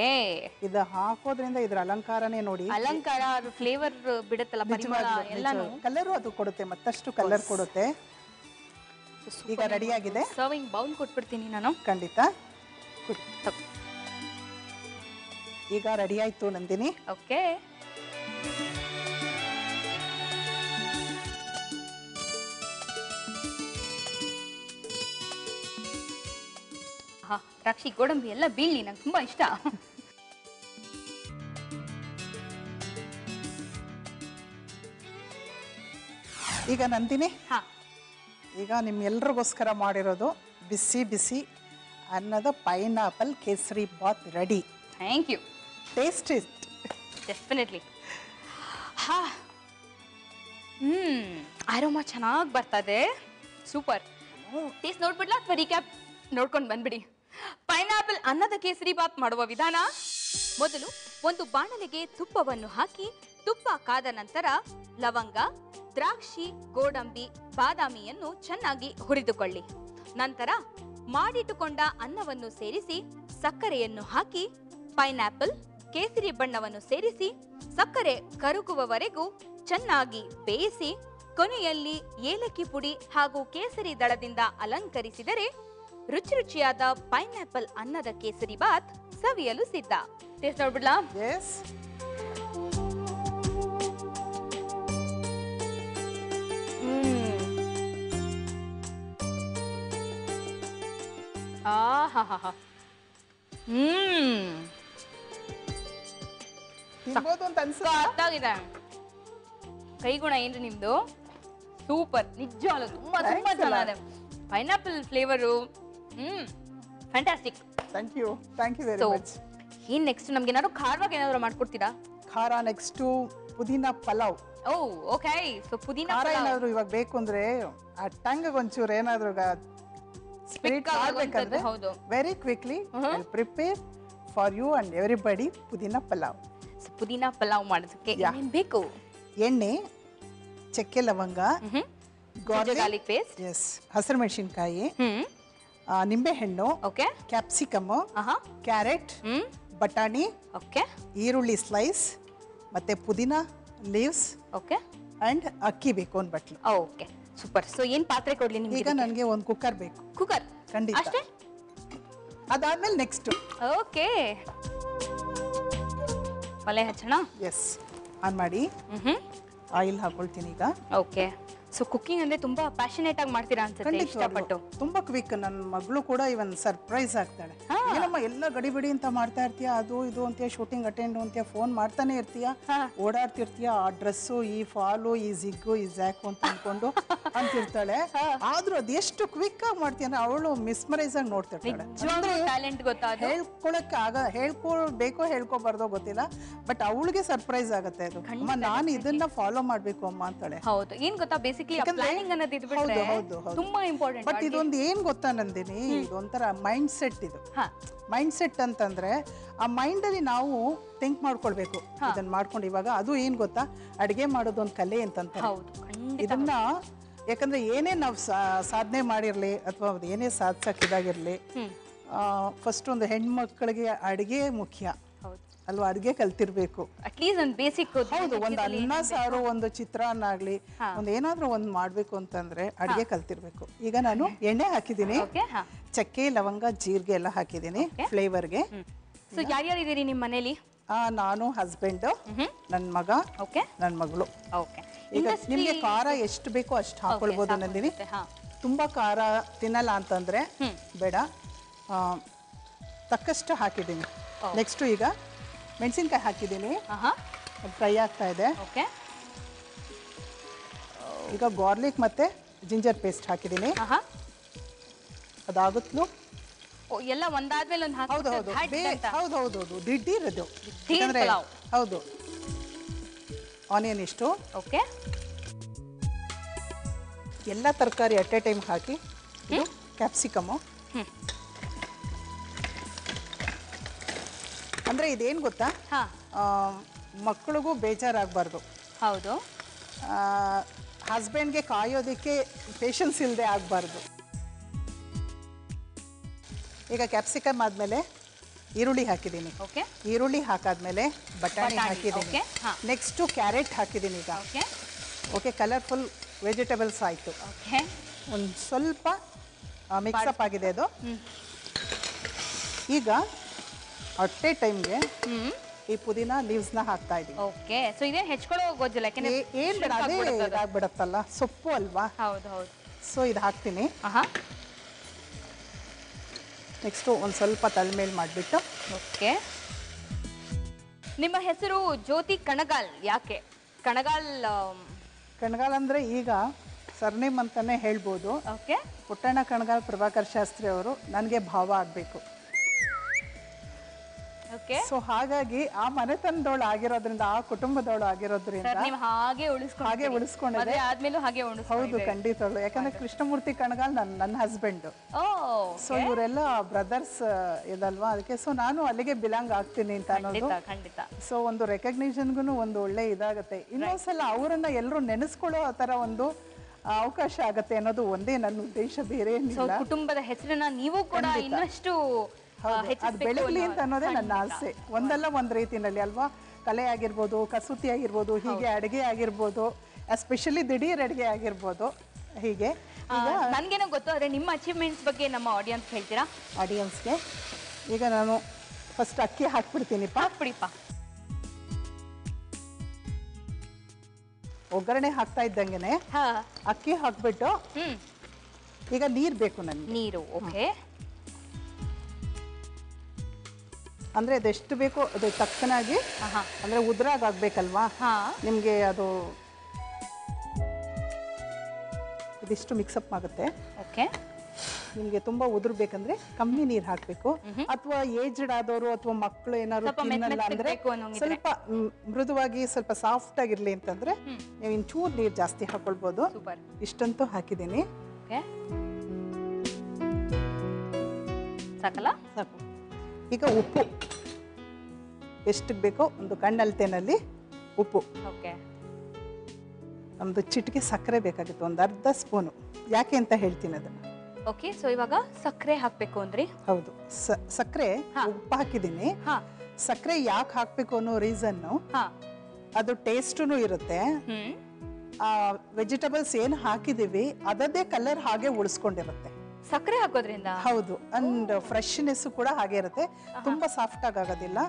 ಇದು ಹಾಕೋದ್ರಿಂದ ಇದ್ರ ಅಲಂಕಾರನೇ ನೋಡಿ. ಅಲಂಕಾರ, ಅದು ಫ್ಲೇವರ್ ಬಿಡುತ್ತಲ್ಲ, ಪರಿಮಳ ಎಲ್ಲಾನು, ಕಲರು ಅದು ಕೊಡುತ್ತೆ, ಮತ್ತಷ್ಟು ಕಲರ್ ಕೊಡುತ್ತೆ. ಈಗ ರೆಡಿ ಆಗಿದೆ. ಸರ್ವಿಂಗ್ ಬೌಲ್ ಕೊಟ್ಬಿಡ್ತೀನಿ ನಾನು. ಖಂಡಿತ. ಈಗ ರೆಡಿ ಆಯ್ತು ನಂದಿನಿ. ಓಕೆ, ದ್ರಾಕ್ಷಿ, ಗೋಡಂಬಿ ಎಲ್ಲ ಬೀಳಿ, ನಂಗೆ ತುಂಬಾ ಇಷ್ಟ. ಈಗ ನಂದಿನಿ, ಈಗ ನಿಮ್ಮೆಲ್ರಿಗೋಸ್ಕರ ಮಾಡಿರೋದು ಬಿಸಿ ಬಿಸಿ ಅನ್ನದ pineapple kesari bath ready. Thank you. Taste it. Definitely. Aroma ಚೆನ್ನಾಗಿ ಬರ್ತದೆ. ಸೂಪರ್. ಟೇಸ್ಟ್ ನೋಡ್ಬಿಡ್ಲಾ ಅಥವಾ ರೀಕ್ಯಾಪ್ ನೋಡ್ಕೊಂಡು ಬಂದ್ಬಿಡಿ. ಪೈನಾಪಲ್ ಅನ್ನದ ಕೇಸರಿ ಬಾತ್ ಮಾಡುವ ವಿಧಾನ: ಮೊದಲು ಒಂದು ಬಾಣಲೆಗೆ ತುಪ್ಪವನ್ನು ಹಾಕಿ, ತುಪ್ಪ ಕಾದ ನಂತರ ಲವಂಗ, ದ್ರಾಕ್ಷಿ, ಗೋಡಂಬಿ, ಬಾದಾಮಿಯನ್ನು ಚೆನ್ನಾಗಿ ಹುರಿದುಕೊಳ್ಳಿ. ನಂತರ ಮಾಡಿಟ್ಟುಕೊಂಡ ಅನ್ನವನ್ನು ಸೇರಿಸಿ ಸಕ್ಕರೆಯನ್ನು ಹಾಕಿ, ಪೈನಾಪಲ್ ಕೇಸರಿ ಬಣ್ಣವನ್ನು ಸೇರಿಸಿ ಸಕ್ಕರೆ ಕರಗುವವರೆಗೂ ಚೆನ್ನಾಗಿ ಬೇಯಿಸಿ, ಕೊನೆಯಲ್ಲಿ ಏಲಕ್ಕಿ ಪುಡಿ ಹಾಗೂ ಕೇಸರಿ ದಳದಿಂದ ಅಲಂಕರಿಸಿದರೆ ರುಚಿ ರುಚಿಯಾದ ಪೈನಾಪಲ್ ಅನ್ನದ ಕೇಸರಿ ಬಾತ್ ಸವಿಯಲು ಸಿದ್ಧ. ಟೇಸ್ಟ್ ನೋಡ್ಬಿಡ್ಲಾ? ಎಸ್. ತಿನ್ಬೋದು ಅಂತ ಅನ್ಸುತ್ತೆ. ಕೈಗುಣ ಏನ್ರಿ ನಿಮ್ದು? ಸೂಪರ್, ನಿಜವಾಗ್ಲೂ ತುಂಬಾ ತುಂಬಾ ಚೆನ್ನಾಗಿದೆ. Pineapple flavour fantastic. Thank you very much. ಏನ್ ನೆಕ್ಸ್ಟ್ ನಮ್ಗೆ ಏನಾದ್ರು ಖಾರವಾಗಿ ಏನಾದ್ರು ಮಾಡ್ಕೊಡ್ತೀರಾ? ಖಾರ ನೆಕ್ಸ್ಟ್ ಪುದೀನ ಪಲಾವ್. ಓ ಓಕೆ. ಸೊ ಪುದೀನ ಖಾರ ಏನಾದ್ರು ಇವಾಗ ಬೇಕು ಅಂದ್ರೆ ಆ ಟಂಗ್ ಒಂಚೂರು ಏನಾದ್ರು ಸ್ಪಿರಿಟ್ ಆಗಬೇಕಂದ್ರೆ very quickly prepare for you and everybody pudina pulao. ಪುದೀನ ಪಲಾವ್ ಮಾಡೋದಕ್ಕೆ ಏನೇನ್ ಬೇಕು? ಎಣ್ಣೆ, ಚಕ್ಕೆ ಲವಂಗ, ಗಾರ್ಲಿಕ್ ಪೇಸ್ಟ್, ಎಸ್, ಹಸಿರು ಮೆಣಸಿನಕಾಯಿ, ನಿಂಬೆ ಹಣ್ಣು, ಓಕೆ, ಕ್ಯಾಪ್ಸಿಕಮ್, ಕ್ಯಾರೆಟ್, ಬಟಾಣಿ, ಓಕೆ, ಈರುಳ್ಳಿ ಸ್ಲೈಸ್, ಮತ್ತೆ ಪುದೀನ ಲೀವ್ಸ್, ಓಕೆ, ಅಂಡ್ ಅಕ್ಕಿ ಬೇಕು ಒಂದು ಬಟ್ಲು. Okay, super. ಸೊ ಏನ್ ಪಾತ್ರೆ ಕೊಡ್ಲಿ ನಿಮ್ಗೆ? ಈಗ ನನಗೆ ಒಂದು ಕುಕ್ಕರ್ ಬೇಕು. ಕುಕ್ಕರ್? ಖಂಡಿತ. ಅಷ್ಟೇ? ಅದಾದ್ಮೇಲೆ ನೆಕ್ಸ್ಟ್ ಓಕೆ, ಒಲೆ ಹಚ್ಚೋಣ. ಎಸ್, ಆನ್ ಮಾಡಿ ಆಯಿಲ್ ಹಾಕೊಳ್ತೀನಿ ಈಗ. ಓಕೆ, ಸೊ ಕುಕಿಂಗ್ ಅಂದ್ರೆ ತುಂಬಾ ಪ್ಯಾಷನೇಟ್ ಆಗಿ ಮಾಡ್ತೀರಾ ಅನ್ಸುತ್ತೆ, ಇಷ್ಟಪಟ್ಟು. ತುಂಬಾ ಕ್ವಿಕ್. ನನ್ನ ಮಗಳು ಕೂಡ ಇವನ್ ಸರ್ಪ್ರೈಸ್ ಆಗ್ತಾಳೆ. ಏನಮ್ಮ ಎಲ್ಲ ಗಡಿಬಿಡಿ ಅಂತ ಮಾಡ್ತಾ ಇರ್ತೀಯ, ಅದು ಇದು ಅಂತೀಯ, ಶೂಟಿಂಗ್ ಅಟೆಂಡ್ ಅಂತೀಯ, ಫೋನ್ ಮಾಡ್ತಾನೆ ಇರ್ತೀಯ, ಓಡಾಡ್ತಿರ್ತೀಯ, ಆ ಡ್ರೆಸ್ಸು, ಈ ಫಾಲು, ಈ ಜಿಗ್ಗು, ಈ ಜ್ಯಾಕು ಅಂತ ಅನ್ಕೊಂಡು ಅಂತಿರ್ತಾಳೆ. ಆದ್ರೂ ಅದು ಎಷ್ಟು ಕ್ವಿಕ್ ಆಗಿ ಮಾಡ್ತೀಯ ಅಂದ್ರೆ ಅವಳು ಮಿಸ್ಮರೈಸ್ ಆಗಿ ನೋಡ್ತಿರ್ತಾಳೆ. ಟ್ಯಾಲೆಂಟ್ ಗೊತ್ತಾಗ ಹೇಳ್ಕೊಳಕ್ಕೆ ಹೇಳ್ಕೊಳ್ಬೇಕೋ ಹೇಳ್ಕೊಬಾರ್ದೋ ಗೊತ್ತಿಲ್ಲ, ಬಟ್ ಅವಳಿಗೆ ಸರ್ಪ್ರೈಸ್ ಆಗುತ್ತೆ ಅದು. ಅಮ್ಮ ನಾನು ಇದನ್ನ ಫಾಲೋ ಮಾಡ್ಬೇಕು ಅಮ್ಮ ಅಂತಾಳೆ. ಹೌದು, ಏನ್ ಗೊತ್ತಾ, ಬೇಸಿಕ್ಲಿ ಪ್ಲಾನಿಂಗ್ ಅನ್ನೋದು ಇದ್ಬಿಟ್ರೆ ತುಂಬಾ ಇಂಪಾರ್ಟೆಂಟ್. ಬಟ್ ಇದೊಂದು ಏನ್ ಗೊತ್ತಾ ನಂದಿನಿ, ಇದೊಂಥರ ಮೈಂಡ್ ಸೆಟ್. ಇದು ಮೈಂಡ್ ಸೆಟ್ ಅಂತಂದ್ರೆ ಆ ಮೈಂಡ್ ಅಲ್ಲಿ ನಾವು ಥಿಂಕ್ ಮಾಡ್ಕೊಳ್ಬೇಕು ಇದನ್ನ ಮಾಡ್ಕೊಂಡು. ಇವಾಗ ಅದು ಏನ್ ಗೊತ್ತಾ, ಅಡಿಗೆ ಮಾಡೋದು ಒಂದು ಕಲೆ ಅಂತಂತ. ಇದನ್ನ ಯಾಕಂದ್ರೆ ಏನೇ ನಾವು ಸಾಧನೆ ಮಾಡಿರ್ಲಿ ಅಥವಾ ಏನೇ ಸಾಧಿಸಕ್ಕಿದಾಗಿರ್ಲಿ, ಫಸ್ಟ್ ಒಂದು ಹೆಣ್ಮಕ್ಳಿಗೆ ಅಡಿಗೆ ಮುಖ್ಯ ಅಲ್ವಾ, ಅಡಿಗೆ ಕಲ್ತಿರ್ಬೇಕು. ಅಟ್ಲೀಸ್ಟ್ ಒಂದು ಬೇಸಿಕ್. ಹೌದು, ಒಂದು ಅನ್ನ ಸಾರು, ಒಂದು ಚಿತ್ರಾನ್ನ ಆಗ್ಲಿ, ಒಂದು ಏನಾದ್ರೂ ಒಂದು ಮಾಡ್ಬೇಕು ಅಂತಂದ್ರೆ ಅಡಿಗೆ ಕಲ್ತಿರ್ಬೇಕು. ಈಗ ನಾನು ಎಣ್ಣೆ ಹಾಕಿದ್ದೀನಿ, ಚಕ್ಕೆ, ಲವಂಗ, ಜೀರಿಗೆ ಎಲ್ಲ ಹಾಕಿದ್ದೀನಿ ಫ್ಲೇವರ್ಗೆ. ಸೊ ಯಾರ್ಯಾರು ಇದೀರಿ ನಿಮ್ಮ ಮನೇಲಿ? ನಾನು, ಹಸ್ಬೆಂಡ್, ನನ್ನ ಮಗ, ನನ್ನ ಮಗಳು. ಈಗ ನಿಮ್ಗೆ ಖಾರ ಎಷ್ಟು ಬೇಕೋ ಅಷ್ಟು ಹಾಕೊಳ್ಬೋದು ನಂದಿನಿ. ತುಂಬಾ ಖಾರ ತಿನ್ನಲ್ಲ ಅಂತಂದ್ರೆ ಬೇಡ, ತಕ್ಕಷ್ಟು ಹಾಕಿದ್ದೀನಿ. ನೆಕ್ಸ್ಟ್ ಈಗ ಮೆಣಸಿನ್ಕಾಯಿ ಹಾಕಿದ್ದೀನಿ, ಫ್ರೈ ಆಗ್ತಾ ಇದೆ. ಈಗ ಗಾರ್ಲಿಕ್ ಮತ್ತೆ ಜಿಂಜರ್ ಪೇಸ್ಟ್ ಹಾಕಿದ್ದೀನಿ. ಅದಾಗುತ್ತಲೂ ಎಲ್ಲ ಒಂದಾದ್ಮೇಲೆ ಒಂದು. ಹೌದು ದಿಢೀರದು. ಹೌದು, ಆನಿಯನ್ ಇಷ್ಟು, ಎಲ್ಲ ತರಕಾರಿ at A time hockey. Capsicum ಅಂದ್ರೆ ಇದೇನ್ ಗೊತ್ತಾ, ಮಕ್ಕಳಿಗೂ ಬೇಜಾರಾಗಬಾರ್ದು. ಹೌದು, ಹಸ್ಬೆಂಡ್ಗೆ ಕಾಯೋದಕ್ಕೆ ಪೇಷನ್ಸ್ ಇಲ್ಲದೆ ಆಗಬಾರ್ದು. ಈಗ ಕ್ಯಾಪ್ಸಿಕಮ್ ಆದಮೇಲೆ ಈರುಳ್ಳಿ ಹಾಕಿದ್ದೀನಿ. ಈರುಳ್ಳಿ ಹಾಕಾದ್ಮೇಲೆ ಬಟಾಣಿ ಹಾಕಿದ್ದೀನಿ. ನೆಕ್ಸ್ಟು ಕ್ಯಾರೆಟ್ ಹಾಕಿದ್ದೀನಿ. ಈಗ ಓಕೆ, ಕಲರ್ಫುಲ್ ವೆಜಿಟೇಬಲ್ಸ್ ಆಯಿತು. ಒಂದು ಸ್ವಲ್ಪ ಮಿಕ್ಸಪ್ ಆಗಿದೆ ಅದು. ಈಗ ಅಟ್ಟೆ ಟೈಮ್ಗೆ ಈ ಪುದೀನ ಲೀವ್ಸ್ನ ಹಾಕ್ತಾ ಇದ್ದೀನಿ. ಓಕೆ, ಸೊ ಇದೇ ಹೆಚ್ಕೊಳ್ಳೋ ಗೊಜ್ಜಲ್ಲ, ಯಾಕೆಂದ್ರೆ ಏನ್ ಬೇಡ, ಅದೇ ಇದಾಗ್ಬಿಡತ್ತಲ್ಲ, ಸೊಪ್ಪು ಅಲ್ವಾ. ಹೌದು ಹೌದು. ಸೊ ಇದು ಹಾಕ್ತೀನಿ. ನೆಕ್ಸ್ಟು ಒಂದು ಸ್ವಲ್ಪ ತಳ್ಮೇಲ್ ಮಾಡಿಬಿಟ್ಟು. ಓಕೆ, ನಿಮ್ಮ ಹೆಸರು ಜ್ಯೋತಿ ಕಣಗಾಲ್, ಯಾಕೆ ಕಣಗಾಲ್? ಕಣಗಾಲ್ ಅಂದರೆ ಈಗ ಸರ್ನೇಮ್ ಅಂತಾನೆ ಹೇಳ್ಬೋದು. ಓಕೆ, ಪುಟ್ಟಣ್ಣ ಕಣಗಾಲ್ ಪ್ರಭಾಕರ್ ಶಾಸ್ತ್ರಿ ಅವರು ನನಗೆ ಭಾವ ಆಗಬೇಕು. ಸೊ ಹಾಗಾಗಿ ಆ ಮನೆತನದವಳು ಆಗಿರೋದ್ರಿಂದ, ಆ ಕುಟುಂಬದವಳು ಆಗಿರೋದ್ರಿಂದ ಹಾಗೆ ಉಳಿಸ್ಕೊಂಡಿದೆ. ಹೌದು, ಖಂಡಿತಳು. ಯಾಕಂದ್ರೆ ಕೃಷ್ಣಮೂರ್ತಿ ಕಣಗಾಲ್ ನನ್ನ ಹಸ್ಬೆಂಡ್. ಸೊ ಇವರೆಲ್ಲ ಬ್ರದರ್ಸ್ ಇದಲ್ವಾ, ಅದಕ್ಕೆ ಸೊ ನಾನು ಅಲ್ಲಿಗೆ ಬಿಲಾಂಗ್ ಆಗ್ತೀನಿ ಅಂತ ಅನ್ನೋದು. ಸೊ ಒಂದು ರೆಕಗ್ನಿಷನ್ಗೂ ಒಂದು ಒಳ್ಳೆ ಇದಾಗತ್ತೆ. ಇನ್ನೊಂದ್ಸಲ ಅವರನ್ನ ಎಲ್ಲರೂ ನೆನೆಸ್ಕೊಳ್ಳೋ ಆ ತರ ಒಂದು ಅವಕಾಶ ಆಗತ್ತೆ ಅನ್ನೋದು ಒಂದೇ ನನ್ನ ಉದ್ದೇಶ, ಬೇರೆ ಏನಿಲ್ಲ. ಕುಟುಂಬದ ಹೆಸರನ್ನ ನೀವು ಕೂಡ ಇನ್ನಷ್ಟು ಅದು ಬೆಳಗ್ಲಿ ಅಂತ ಅನ್ನೋದೇ ನನ್ನ ಆಸೆ. ಒಂದಲ್ಲ ಒಂದು ರೀತಿನಲ್ಲಿ ಅಲ್ವಾ, ಕಲೆ ಆಗಿರ್ಬೋದು, ಕಸೂತಿ ಆಗಿರ್ಬೋದು, ಹೀಗೆ ಅಡುಗೆ ಆಗಿರ್ಬೋದು, ಎಸ್ಪೆಷಲಿ ದಿಢೀರ್ ಅಡುಗೆ ಆಗಿರ್ಬೋದು. ಹೀಗೆ ನನಗೇನೋ ಗೊತ್ತು, ಆದರೆ ನಿಮ್ಮ ಅಚೀವ್ಮೆಂಟ್ಸ್ ಬಗ್ಗೆ ನಮ್ಮ ಆಡಿಯನ್ಸ್ ಹೇಳ್ತೀರಾ? ಆಡಿಯನ್ಸ್ಗೆ ಈಗ ನಾನು ಫಸ್ಟ್ ಅಕ್ಕಿ ಹಾಕ್ಬಿಡ್ತೀನಿಪ್ಪ. ಹಾಕ್ಬಿಡಿಪ್ಪ. ಒಗ್ಗರಣೆ ಹಾಕ್ತಾ ಇದ್ದಂಗೆನೆ ಅಕ್ಕಿ ಹಾಕ್ಬಿಟ್ಟು ಈಗ ನೀರು ಬೇಕು ನನಗೆ. ನೀರು, ಓಕೆ. ಅಂದ್ರೆ ಅದೆಷ್ಟು ಬೇಕೋ ಅದು ತಕ್ಕನಾಗಿ, ಅಂದ್ರೆ ಉದ್ರಾಗ ಆಗ್ಬೇಕಲ್ವಾ ನಿಮ್ಗೆ. ಅದು ಇದಿಷ್ಟು ಮಿಕ್ಸಪ್ ಆಗುತ್ತೆ. ಓಕೆ, ನಿಮ್ಗೆ ತುಂಬಾ ಉದುರು ಬೇಕಂದ್ರೆ ಕಮ್ಮಿ ನೀರು ಹಾಕ್ಬೇಕು. ಅಥವಾ ಏಜ್ಡ್ ಆದವರು ಅಥವಾ ಮಕ್ಕಳು ಏನಾದ್ರು ತಿನ್ನಲ್ಲ ಅಂದ್ರೆ ಸ್ವಲ್ಪ ಮೃದುವಾಗಿ, ಸ್ವಲ್ಪ ಸಾಫ್ಟ್ ಆಗಿರ್ಲಿ ಅಂತಂದ್ರೆ ನೀವು ಇಂಚೂರು ನೀರು ಜಾಸ್ತಿ ಹಾಕೊಳ್ಬೋದು. ಇಷ್ಟಂತೂ ಹಾಕಿದ್ದೀನಿ. ಸಾಕಲ್ಲ? ಸಾಕು. ಈಗ ಉಪ್ಪು ಎಷ್ಟು ಬೇಕೋ ಒಂದು ಕಣ್ಣಲ್ತೇನಲ್ಲಿ ಉಪ್ಪು. ನಮ್ದು ಚಿಟಿಕೆ ಸಕ್ಕರೆ ಬೇಕಾಗಿತ್ತು, ಒಂದು ಅರ್ಧ ಸ್ಪೂನು. ಯಾಕೆ ಅಂತ ಹೇಳ್ತೀನಿ ಅದನ್ನ. ಓಕೆ, ಸೊ ಇವಾಗ ಸಕ್ಕರೆ ಹಾಕ್ಬೇಕು ಅಂದ್ರಿ? ಹೌದು, ಸಕ್ಕರೆ ಉಪ್ಪು ಹಾಕಿದ್ದೀನಿ. ಸಕ್ಕರೆ ಯಾಕೆ ಹಾಕ್ಬೇಕು ಅನ್ನೋ ರೀಸನ್ನು, ಅದು ಟೇಸ್ಟೂ ಇರುತ್ತೆ. ವೆಜಿಟೇಬಲ್ಸ್ ಏನು ಹಾಕಿದೀವಿ ಅದದೇ ಕಲರ್ ಹಾಗೆ ಉಳಿಸ್ಕೊಂಡಿರುತ್ತೆ ಸಕ್ಕರೆ ಹಾಕೋದ್ರಿಂದ. ಹೌದು, ಅಂಡ್ ಫ್ರೆಶ್ನೆಸ್ ಕೂಡ ಹಾಗೆ ಇರುತ್ತೆ. ತುಂಬಾ ಸಾಫ್ಟ್ ಆಗೋದಿಲ್ಲ.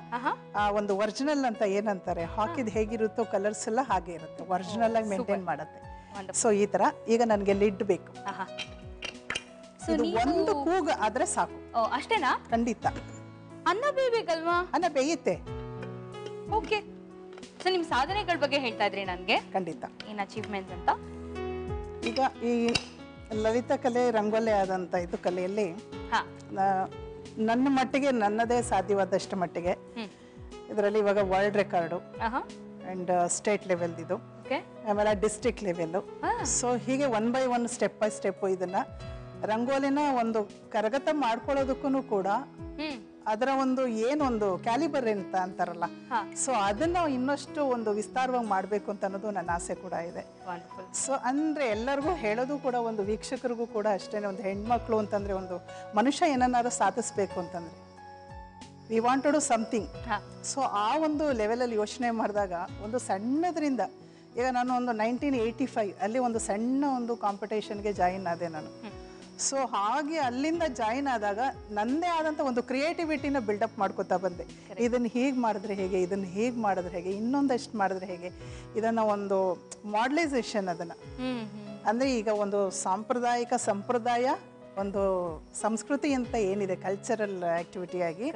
ಒಂದು ಒರಿಜಿನಲ್ ಅಂತ ಏನಂತಾರೆ, ಹಾಕಿದ್ ಹೇಗಿರುತ್ತೋ ಕಲರ್ಸ್ ಎಲ್ಲ ಹಾಗೆ ಇರುತ್ತೆ, ಒರಿಜಿನಲ್ ಆಗಿ ಮೇಂಟೈನ್ ಮಾಡುತ್ತೆ. ಸೊ ಈ ತರ ಈಗ ನನಗೆ ಲಿಡ್ ಬೇಕು. ಸೊ ಇದು ಒಂದು ಕೂಗ ಆದ್ರೆ ಸಾಕು. ಅಷ್ಟೇನಾ? ಖಂಡಿತ. ಅನ್ನ ಬೇಯಬೇಕಲ್ವಾ? ಅನ್ನ ಬೇಯುತ್ತೆ. ಓಕೆ. ಸೊ ನಿಮ್ ಸಾಧನೆಗಳ ಬಗ್ಗೆ ಹೇಳ್ತಾ ಇದ್ರಿ ನನ್ಗೆ. ಖಂಡಿತ. ಏನ್ ಅಚೀವ್ಮೆಂಟ್ಸ್ ಅಂತ? ಈಗ ಈ ಲಲಿತ ಕಲೆ ರಂಗೋಲಿ ಆದಂತ ಇದು ಕಲೆಯಲ್ಲಿ ನನ್ನ ಮಟ್ಟಿಗೆ ನನ್ನದೇ ಸಾಧ್ಯವಾದಷ್ಟು ಮಟ್ಟಿಗೆ ಇದರಲ್ಲಿ ಇವಾಗ world record and state level ಇದು, ಆಮೇಲೆ ಡಿಸ್ಟ್ರಿಕ್ಟ್ ಲೆವೆಲ್. ಸೊ ಹೀಗೆ 1 by 1 ಸ್ಟೆಪ್ ಬೈ ಸ್ಟೆಪ್ ಇದನ್ನ ರಂಗೋಲಿನ ಒಂದು ಕರಗತ ಮಾಡ್ಕೊಳ್ಳೋದಕ್ಕೂ ಕೂಡ ಅದರ ಒಂದು ಏನೊಂದು ಕ್ಯಾಲಿಬರ್ ಅಂತ ಅಂತಾರಲ್ಲ, ಸೊ ಅದನ್ನ ಇನ್ನಷ್ಟು ಒಂದು ವಿಸ್ತಾರವಾಗಿ ಮಾಡ್ಬೇಕು ಅಂತ ಅನ್ನೋದು ನನ್ನ ಆಸೆ ಕೂಡ ಇದೆ. ಸೊ ಅಂದ್ರೆ ಎಲ್ಲರಿಗೂ ಹೇಳೋದು ಕೂಡ ಒಂದು ವೀಕ್ಷಕರಿಗೂ ಕೂಡ ಅಷ್ಟೇನೆ, ಒಂದು ಹೆಣ್ಮಕ್ಳು ಅಂತಂದ್ರೆ ಒಂದು ಮನುಷ್ಯ ಏನನ್ನಾರು ಸಾಧಿಸ್ಬೇಕು ಅಂತಂದ್ರೆ we want to do something. So ಆ ಒಂದು ಲೆವೆಲಲ್ಲಿ ಯೋಚನೆ ಮಾಡಿದಾಗ ಒಂದು ಸಣ್ಣದ್ರಿಂದ, ಈಗ ನಾನು ಒಂದು 1985 ಅಲ್ಲಿ ಒಂದು ಸಣ್ಣ ಒಂದು ಕಾಂಪಿಟೇಷನ್ಗೆ ಜಾಯಿನ್ ಆದೆ ನಾನು. ಸೊ ಹಾಗೆ ಅಲ್ಲಿಂದ ಜಾಯಿನ್ ಆದಾಗ ನನ್ನದೇ ಆದಂಥ ಒಂದು ಕ್ರಿಯೇಟಿವಿಟಿನ ಬಿಲ್ಡಪ್ ಮಾಡ್ಕೋತಾ ಬಂದೆ. ಇದನ್ನು ಹೀಗೆ ಮಾಡಿದ್ರೆ ಹೇಗೆ, ಇದನ್ನು ಹೇಗೆ ಮಾಡಿದ್ರೆ ಹೇಗೆ, ಇನ್ನೊಂದಷ್ಟು ಮಾಡಿದ್ರೆ ಹೇಗೆ, ಇದನ್ನು ಒಂದು ಮಾಡಲೈಸೇಷನ್ ಅದನ್ನು ಅಂದರೆ ಈಗ ಒಂದು ಸಾಂಪ್ರದಾಯಿಕ ಸಂಪ್ರದಾಯ ಒಂದು ಸಂಸ್ಕೃತಿ ಅಂತ ಏನಿದೆ ಕಲ್ಚರಲ್ ಆಕ್ಟಿವಿಟಿ ಆಗಿ,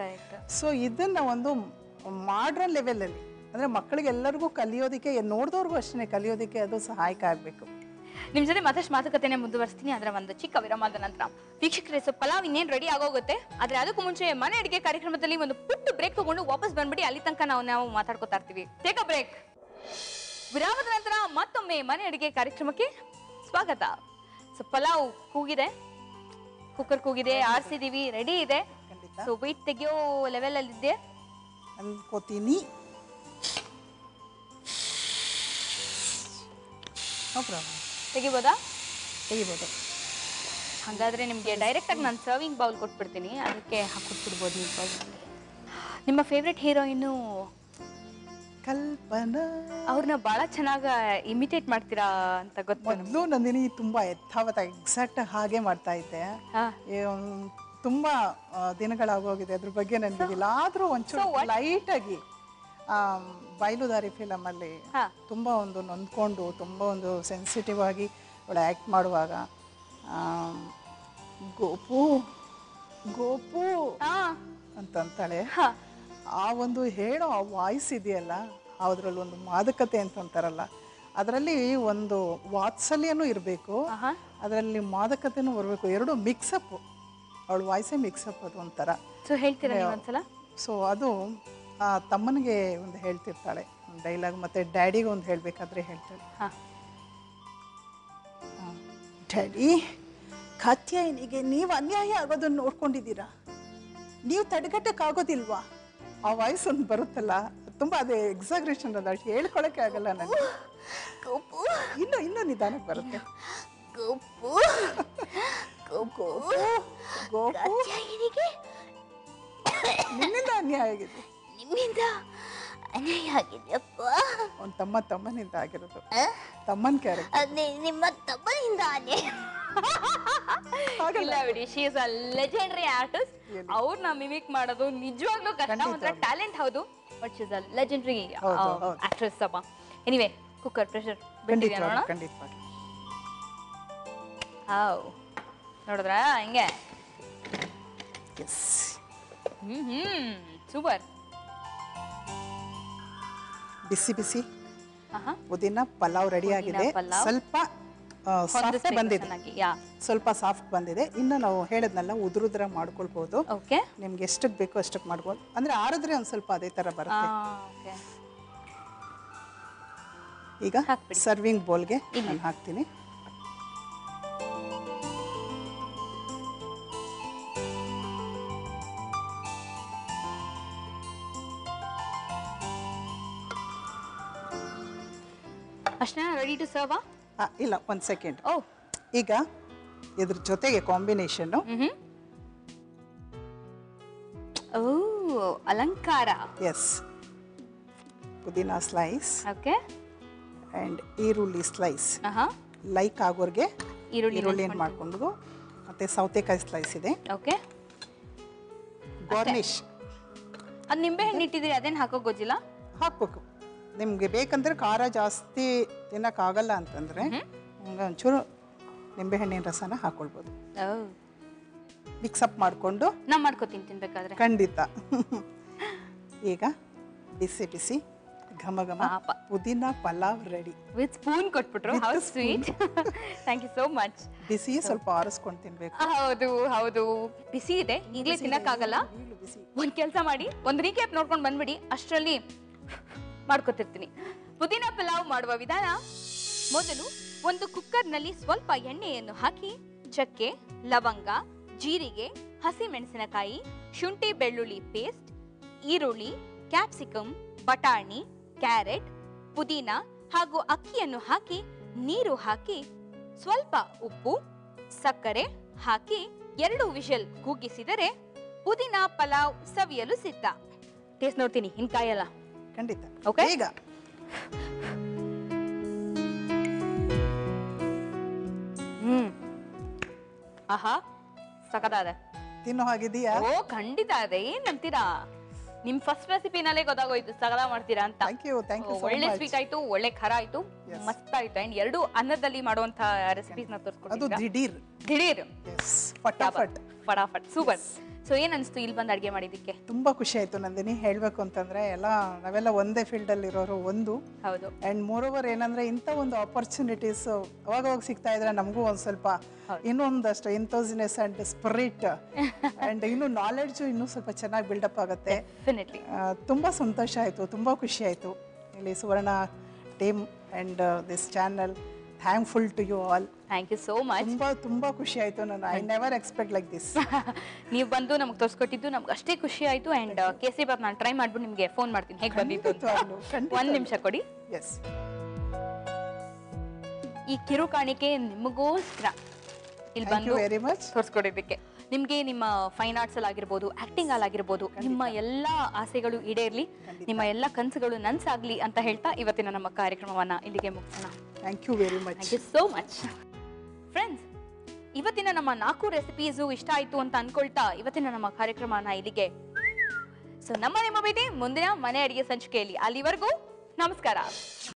ಸೊ ಇದನ್ನ ಒಂದು ಮಾಡ್ರನ್ ಲೆವೆಲಲ್ಲಿ ಅಂದರೆ ಮಕ್ಕಳಿಗೆ ಎಲ್ಲರಿಗೂ ಕಲಿಯೋದಕ್ಕೆ, ನೋಡಿದವ್ರಿಗೂ ಅಷ್ಟೇ ಕಲಿಯೋದಕ್ಕೆ ಅದು ಸಹಾಯಕ ಆಗಬೇಕು. ನಿಮ್ ಜೊತೆ ಮತ್ತಷ್ಟು ಮಾತುಕತೆನೆ ಮುಂದುವರಿಸ್ತೀನಿ. ಅದರ ಒಂದು ಚಿಕ್ಕ ವಿರಾಮದ ನಂತರ ವೀಕ್ಷಕರೇ, ಸೊ ಪಲಾವ್ ಇನ್ನೇನು ರೆಡಿ ಆಗೋಗುತ್ತೆ. ಆದ್ರೆ ಅದಕ್ಕೂ ಮುಂಚೆ ಮನೆ ಅಡಿಗೆ ಕಾರ್ಯಕ್ರಮದಲ್ಲಿ ಒಂದು ಪುಟ್ಟ ಬ್ರೇಕ್ ತಗೊಂಡು ವಾಪಸ್ ಬಂದ್ಬಿಡಿ. ಅಲ್ಲಿ ತನಕ ನಾವು ಮಾತಾಡ್ಕೊತಾ ಇರ್ತೀವಿ. Take a break. ವಿರಾಮದ ನಂತರ ಮತ್ತೊಮ್ಮೆ ಮನೆ ಅಡಿಗೆ ಕಾರ್ಯಕ್ರಮಕ್ಕೆ ಸ್ವಾಗತ. ಸೊ ಪಲಾವ್ ಕೂಗಿದೆ, ಕುಕ್ಕರ್ ಕೂಗಿದೆ, ಆರಿಸಿದೀವಿ, ರೆಡಿ ಇದೆ. ಸೊ ವೈಟ್ ತೆಗಿಯೋ ಲೆವೆಲ್ ಅಲ್ಲಿ ಇದೆ ಅನ್ಕೋತೀನಿ. ತೆಗಿಬೋದಾ? ತೆಗಿಬೋದು. ಹಾಗಾದ್ರೆ ನಿಮಗೆ ಡೈರೆಕ್ಟ್ ಆಗಿ ನಾನು ಸರ್ವಿಂಗ್ ಬೌಲ್ ಕೊಟ್ಬಿಡ್ತೀನಿ, ಅದಕ್ಕೆ ಹಾಕೊಟ್ಬಿಡ್ಬೋದು ನೀವು ಬೌಲಲ್ಲಿ. ನಿಮ್ಮ ಫೇವ್ರೆಟ್ ಹೀರೋಯಿನ್ನು ಕಲ್ಪನಾ, ಅವ್ರನ್ನ ಬಹಳ ಚೆನ್ನಾಗಿ ಇಮಿಟೇಟ್ ಮಾಡ್ತೀರಾ ಅಂತ ಗೊತ್ತು. ಮೊದಲು ನಂದಿನಿ ತುಂಬಾ ಯಥಾವತ್ತ ಎಕ್ಸಾಕ್ಟ್ ಹಾಗೆ ಮಾಡ್ತಾ ಇದ್ದೆ. ತುಂಬಾ ದಿನಗಳಾಗೋಗಿದೆ ಅದ್ರ ಬಗ್ಗೆ ನನಗಿಲ್ಲ. ಆದ್ರೂ ಒಂಚೂರು ಲೈಟ್ ಆಗಿ ಬಯಲುದಾರಿ ಫಿಲಮ್ ಅಲ್ಲಿ ತುಂಬಾ ಒಂದು ನೊಂದ್ಕೊಂಡು ತುಂಬಾ ಒಂದು ಸೆನ್ಸಿಟಿವ್ ಆಗಿ ಅವಳು ಆ್ಯಕ್ಟ್ ಮಾಡುವಾಗ ಗೋಪು ಗೋಪು ಅಂತಂತಾಳೆ. ಆ ಒಂದು ಹೇಳೋ ಆ ವಾಯ್ಸ್ ಇದೆಯಲ್ಲ, ಅದರಲ್ಲಿ ಒಂದು ಮಾದಕತೆ ಅಂತ ಅಂತಾರಲ್ಲ, ಅದರಲ್ಲಿ ಒಂದು ವಾತ್ಸಲ್ಯನೂ ಇರಬೇಕು, ಅದರಲ್ಲಿ ಮಾದಕತೆನೂ ಬರಬೇಕು, ಎರಡು ಮಿಕ್ಸಪ್. ಅವಳ ವಾಯ್ಸೇ ಮಿಕ್ಸಪ್ ಅದು ಒಂಥರ. ಸೊ ಹೇಳ್ತೀರಾ ಒಂದ್ಸಲ? ಸೊ ಅದು ತಮ್ಮನಿಗೆ ಒಂದು ಹೇಳ್ತಿರ್ತಾಳೆ ಡೈಲಾಗ್, ಮತ್ತೆ ಡ್ಯಾಡಿಗೆ ಒಂದು ಹೇಳ್ಬೇಕಾದ್ರೆ ಹೇಳ್ತಾಳೆ, ಡ್ಯಾಡಿ, ಕಾತ್ಯಾಯನಿಗೆ ನೀವು ಅನ್ಯಾಯ ಆಗೋದನ್ನ ನೋಡ್ಕೊಂಡಿದ್ದೀರಾ, ನೀವು ತಡೆಗಟ್ಟಕ್ಕಾಗೋದಿಲ್ವಾ? ಆ ವಾಯ್ಸ್ ಒಂದು ಬರುತ್ತಲ್ಲ, ತುಂಬಾ ಅದೇ ಎಕ್ಸಾಗ್ರೇಷನ್ ಅದ, ಅಷ್ಟು ಹೇಳ್ಕೊಳಕ್ಕೆ ಆಗಲ್ಲ ನನಗೆ. ಇನ್ನೂ ನಿಧಾನಕ್ಕೆ ಬರುತ್ತೆ. ನಿನ್ನಿಂದ ಅನ್ಯಾಯ ಆಗಿದೆ, ನಿಮ್ಮಿಂದ ಅನ್ಯಾಯ ಆಗಿದೆಯಪ್ಪ. ಅವ್ನ ತಮ್ಮನಿಂದ ಆಗಿರೋದು, ತಮ್ಮನ ಕ್ಯಾರೆಕ್ಟರ್. ನಿಮ್ಮ ತಮ್ಮನಿಂದ ಅನ್ಯಾಯ ಇಲ್ಲ ಬಿಡಿ, she is a legendary artist. ಅವ್ರನ್ನ ಮಿಮಿಕ್ ಮಾಡೋದು ನಿಜವಾಗ್ಲೂ ಕಷ್ಟ, ಒಂಥರ ಟ್ಯಾಲೆಂಟ್ ಹೌದು, but she is a legendary actress ಅಪ್ಪ. ಎನಿವೆ, ಕುಕ್ಕರ್ ಪ್ರೆಷರ್ ಬಿಟ್ಟಿದ್ಯಾ ನೋಡೋಣ. ಖಂಡಿತವಾಗಿ. ಹಾವ್, ನೋಡಿದ್ರಾ ಹಿಂಗೆ? ಸೂಪರ್. ಬಿಸಿ ಬಿಸಿ ಪುದೀನ ಪಲಾವ್ ರೆಡಿ ಆಗಿದೆ. ಸ್ವಲ್ಪ ಸಾಫ್ಟ್ ಬಂದಿದೆ, ಸ್ವಲ್ಪ ಸಾಫ್ಟ್ ಬಂದಿದೆ. ಇನ್ನು ನಾವು ಹೇಳದ್ನೆಲ್ಲ ಉದುರುದ್ರ ಮಾಡ್ಕೊಳ್ಬಹುದು. ನಿಮ್ಗೆ ಎಷ್ಟಕ್ಕೆ ಬೇಕೋ ಅಷ್ಟಕ್ಕೆ ಮಾಡ್ಬೋದು. ಅಂದ್ರೆ ಆರಿದ್ರೆ ಒಂದ್ ಸ್ವಲ್ಪ ಅದೇ ತರ ಬರುತ್ತೆ. ಈಗ ಸರ್ವಿಂಗ್ ಬೌಲ್ಗೆ ನಾನು ಹಾಕ್ತೀನಿ. ಅಷ್ಟೇ, ರೆಡಿ ಟು ಸರ್ವ್? ಇಲ್ಲ, ಒಂದ್ ಸೆಕೆಂಡ್. ಈಗ ಇದ್ರ ಜೊತೆಗೆ ಕಾಂಬಿನೇಷನ್ ಅಲಂಕಾರ. ಎಸ್, ಪುದೀನಾ ಸ್ಲೈಸ್ ಅಂಡ್ ಈರುಳ್ಳಿ ಸ್ಲೈಸ್. ಲೈಕ್ ಆಗೋರ್ಗೆ ಈರುಳ್ಳಿ ಮಾಡ್ಕೊಂಡು, ಮತ್ತೆ ಸೌತೆಕಾಯಿ ಸ್ಲೈಸ್ ಇದೆ. ಗಾರ್ನಿಶ್. ಅದು ನಿಂಬೆ ಹಣ್ಣು ಇಟ್ಟಿದ್ದೀರಿ, ಅದೇನು ಹಾಕೋ ಗೊತ್ತಿಲ್ಲ? ಹಾಕ್ಬೇಕು. ನಿಮ್ಗೆ ಬೇಕಂದ್ರೆ ಖಾರ ಜಾಸ್ತಿ ತಿನ್ನಕ್ಕಾಗಲ್ಲ ಅಂತಂದ್ರೆ ಒಂಚೂರು ನಿಂಬೆಹಣ್ಣಿನ ರಸನ ಹಾಕ್ಕೊಳ್ಬೋದು. ಮಿಕ್ಸಪ್ ಮಾಡಿಕೊಂಡು ನಾ ಮಾಡ್ಕೊತೀನಿ ತಿನ್ಬೇಕಾದ್ರೆ. ಖಂಡಿತ. ಈಗ ಬಿಸಿ ಬಿಸಿ ಘಮ ಘಮ ಪಾಪ. Pudina pulao ready. With spoon ಕೊಟ್ಬಿಟ್ರು. How sweet. Thank you so much. ಬಿಸಿ ಸ್ವಲ್ಪ ಆರಿಸ್ಕೊಂಡು ತಿನ್ಬೇಕು. ಹೌದು ಹೌದು, ಬಿಸಿ ಇದೆ, ಈಗಲೇ ತಿನ್ನಕ್ಕಾಗಲ್ಲ. ಬಿಸಿ. ಒಂದ್ ಕೆಲಸ ಮಾಡಿ, ಒಂದ್ ರೀಕ್ಯಾಪ್ ನೋಡ್ಕೊಂಡು ಬಂದ್ಬಿಡಿ, ಅಷ್ಟರಲ್ಲಿ ಮಾಡ್ಕೊತಿರ್ತೀನಿ. ಪುದೀನ ಪಲಾವ್ ಮಾಡುವ ವಿಧಾನ: ಮೊದಲು ಒಂದು ಕುಕ್ಕರ್ನಲ್ಲಿ ಸ್ವಲ್ಪ ಎಣ್ಣೆಯನ್ನು ಹಾಕಿ ಚಕ್ಕೆ, ಲವಂಗ, ಜೀರಿಗೆ, ಹಸಿಮೆಣಸಿನಕಾಯಿ, ಶುಂಠಿ ಬೆಳ್ಳುಳ್ಳಿ ಪೇಸ್ಟ್, ಈರುಳ್ಳಿ, ಕ್ಯಾಪ್ಸಿಕಮ್, ಬಟಾಣಿ, ಕ್ಯಾರೆಟ್, ಪುದೀನ ಹಾಗೂ ಅಕ್ಕಿಯನ್ನು ಹಾಕಿ ನೀರು ಹಾಕಿ ಸ್ವಲ್ಪ ಉಪ್ಪು, ಸಕ್ಕರೆ ಹಾಕಿ 2 ವಿಷಲ್ ಕೂಗಿಸಿದರೆ ಪುದೀನ ಪಲಾವ್ ಸವಿಯಲು ಸಿದ್ಧ. ಟೇಸ್ಟ್ ನೋಡ್ತೀನಿ, ಇನ್ ಕಾಯಲ್ಲ. ಖಂಡಿತ. Okay? ಈಗ ಆಹಾ, ಸಖತ್ತಾದ. ತಿನ್ನೋ ಹಾಗಿದೆಯಾ? ಓ ಖಂಡಿತ ಅದೇ, ಏನಂತೀರಾ? ನಿಮ್ ಫಸ್ಟ್ ರೆಸಿಪಿನಲ್ಲೇ ಗೊತ್ತಾಗೋಯ್ತು ಸಗದ ಮಾಡ್ತೀರಾ ಅಂತ. ಥ್ಯಾಂಕ್ ಯು ಸೊ ಒಳ್ಳೆ ಮಚ್. ಸ್ವೀಟ್ ಆಯ್ತು, ಒಳ್ಳೆ ಖಾರ ಆಯ್ತು, Yes. ಮಸ್ತ್ ಆಯ್ತು. ಅಂಡ್ 2 ಅನ್ನದಲ್ಲಿ ಮಾಡುವಂತ ರೆಸಿಪೀಸ್ ನ ಅದು ತೋರಿಸ್ಕೊಟ್ಟಿದ್ದೀರಾ. ದಿಢೀರ್. ದಿಢೀರ್, ಫಟಾಫಟ್. ಫಟಾಫಟ್, ಸೂಪರ್. ಸೊ ಏನ್ ಅನ್ಸ್ತು ಇಲ್ಲಿ ಬಂದು ಅಡ್ಗೆ ಮಾಡಿದಕ್ಕೆ? ತುಂಬಾ ಖುಷಿ ಆಯ್ತು ನಂದಿನಿ. ಹೇಳ್ಬೇಕು ಅಂತಂದ್ರೆ ನಾವೆಲ್ಲ ಒಂದೇ ಫೀಲ್ಡ್ ಅಲ್ಲಿ ಇರೋರು ಒಂದು. ಹೌದು. ಅಂಡ್ ಮೋರ್ ಓವರ್ ಏನಂದ್ರೆ ಇಂಥ ಒಂದು ಆಪರ್ಚುನಿಟೀಸ್ ಅವಾಗ ಸಿಗ್ತಾ ಇದ್ರೆ ನಮಗೂ ಒಂದ್ ಸ್ವಲ್ಪ ಇನ್ನೊಂದಷ್ಟು ಎಂಥೋಸಿನೆಸ್ ಅಂಡ್ ಸ್ಪಿರಿಟ್ ಅಂಡ್ ಇನ್ನು ನಾಲೆಡ್ಜು ಇನ್ನೂ ಸ್ವಲ್ಪ ಚೆನ್ನಾಗಿ ಬಿಲ್ಡಪ್ ಆಗುತ್ತೆ. ಡೆಫಿನೆಟ್ಲಿ. ತುಂಬಾ ಸಂತೋಷ ಆಯ್ತು, ತುಂಬಾ ಖುಷಿ ಆಯ್ತು. ಇಲ್ಲಿ Suvarna team and this channel, thankful to you all. Thank you so much. ತುಂಬಾ ಖುಷಿ ಆಯ್ತು. ನಾನು I never expect like this. ನೀವು ಬಂದು ನಮ್ಗೆ ತೋರಿಸ್ಕೊಟ್ಟಿದ್ದು ನಮ್ಗೆ ಅಷ್ಟೇ ಖುಷಿ ಆಯ್ತು. ಅಂಡ್ ಕೇಸರಿ ಬಾತ್ ನಾನು ಟ್ರೈ ಮಾಡ್ಬಿಟ್ಟು ನಿಮ್ಗೆ ಫೋನ್ ಮಾಡ್ತೀನಿ ಹೇಗೆ ಬಂದಿತ್ತು ಅಂತ. ಒಂದ್ ನಿಮಿಷ ಕೊಡಿ. ಎಸ್. ಈ ಕಿರು ಕಾಣಿಕೆ ನಿಮಗೋಸ್ಕರ ಇಲ್ಲಿ ಥ್ಯಾಂಕ್ ಯು ಬಂದು ವೆರಿ ಮಚ್. ತೋರಿಸ್ಕೊಡಿದ್ದಕ್ಕೆ. ನಿಮ್ಗೆ ನಿಮ್ಮ ಫೈನ್ ಆರ್ಟ್ಸ್ ಅಲ್ಲಿ ಆಗಿರ್ಬೋದು, ಆಕ್ಟಿಂಗ್ ಅಲ್ಲಿ ಆಗಿರ್ಬೋದು, ನಿಮ್ಮ ಎಲ್ಲಾ ಆಸೆಗಳು ಈಡೇರ್ಲಿ, ನಿಮ್ಮ ಎಲ್ಲಾ ಕನಸುಗಳು ನನ್ಸಾಗ್ಲಿ ಅಂತ ಹೇಳ್ತಾ ಇವತ್ತಿನ ನಮ್ಮ ಕಾರ್ಯಕ್ರಮವನ್ನ ಇಲ್ಲಿಗೆ ಮುಗಿಸೋಣ. Thank you very much. Thank you so much. Friends, ಇವತ್ತಿನ ನಮ್ಮ 4 ರೆಸಿಪೀಸು ಇಷ್ಟ ಆಯ್ತು ಅಂತ ಅನ್ಕೊಳ್ತಾ ಇವತ್ತಿನ ನಮ್ಮ ಕಾರ್ಯಕ್ರಮನ ಇಲ್ಲಿಗೆ. ಸೊ ನಮ್ಮ ನಿಮ್ಮ ಭೇಟಿ ಮುಂದಿನ ಮನೆ ಅಡಿಗೆ ಸಂಚಿಕೆಯಲ್ಲಿ. ಅಲ್ಲಿವರೆಗೂ ನಮಸ್ಕಾರ.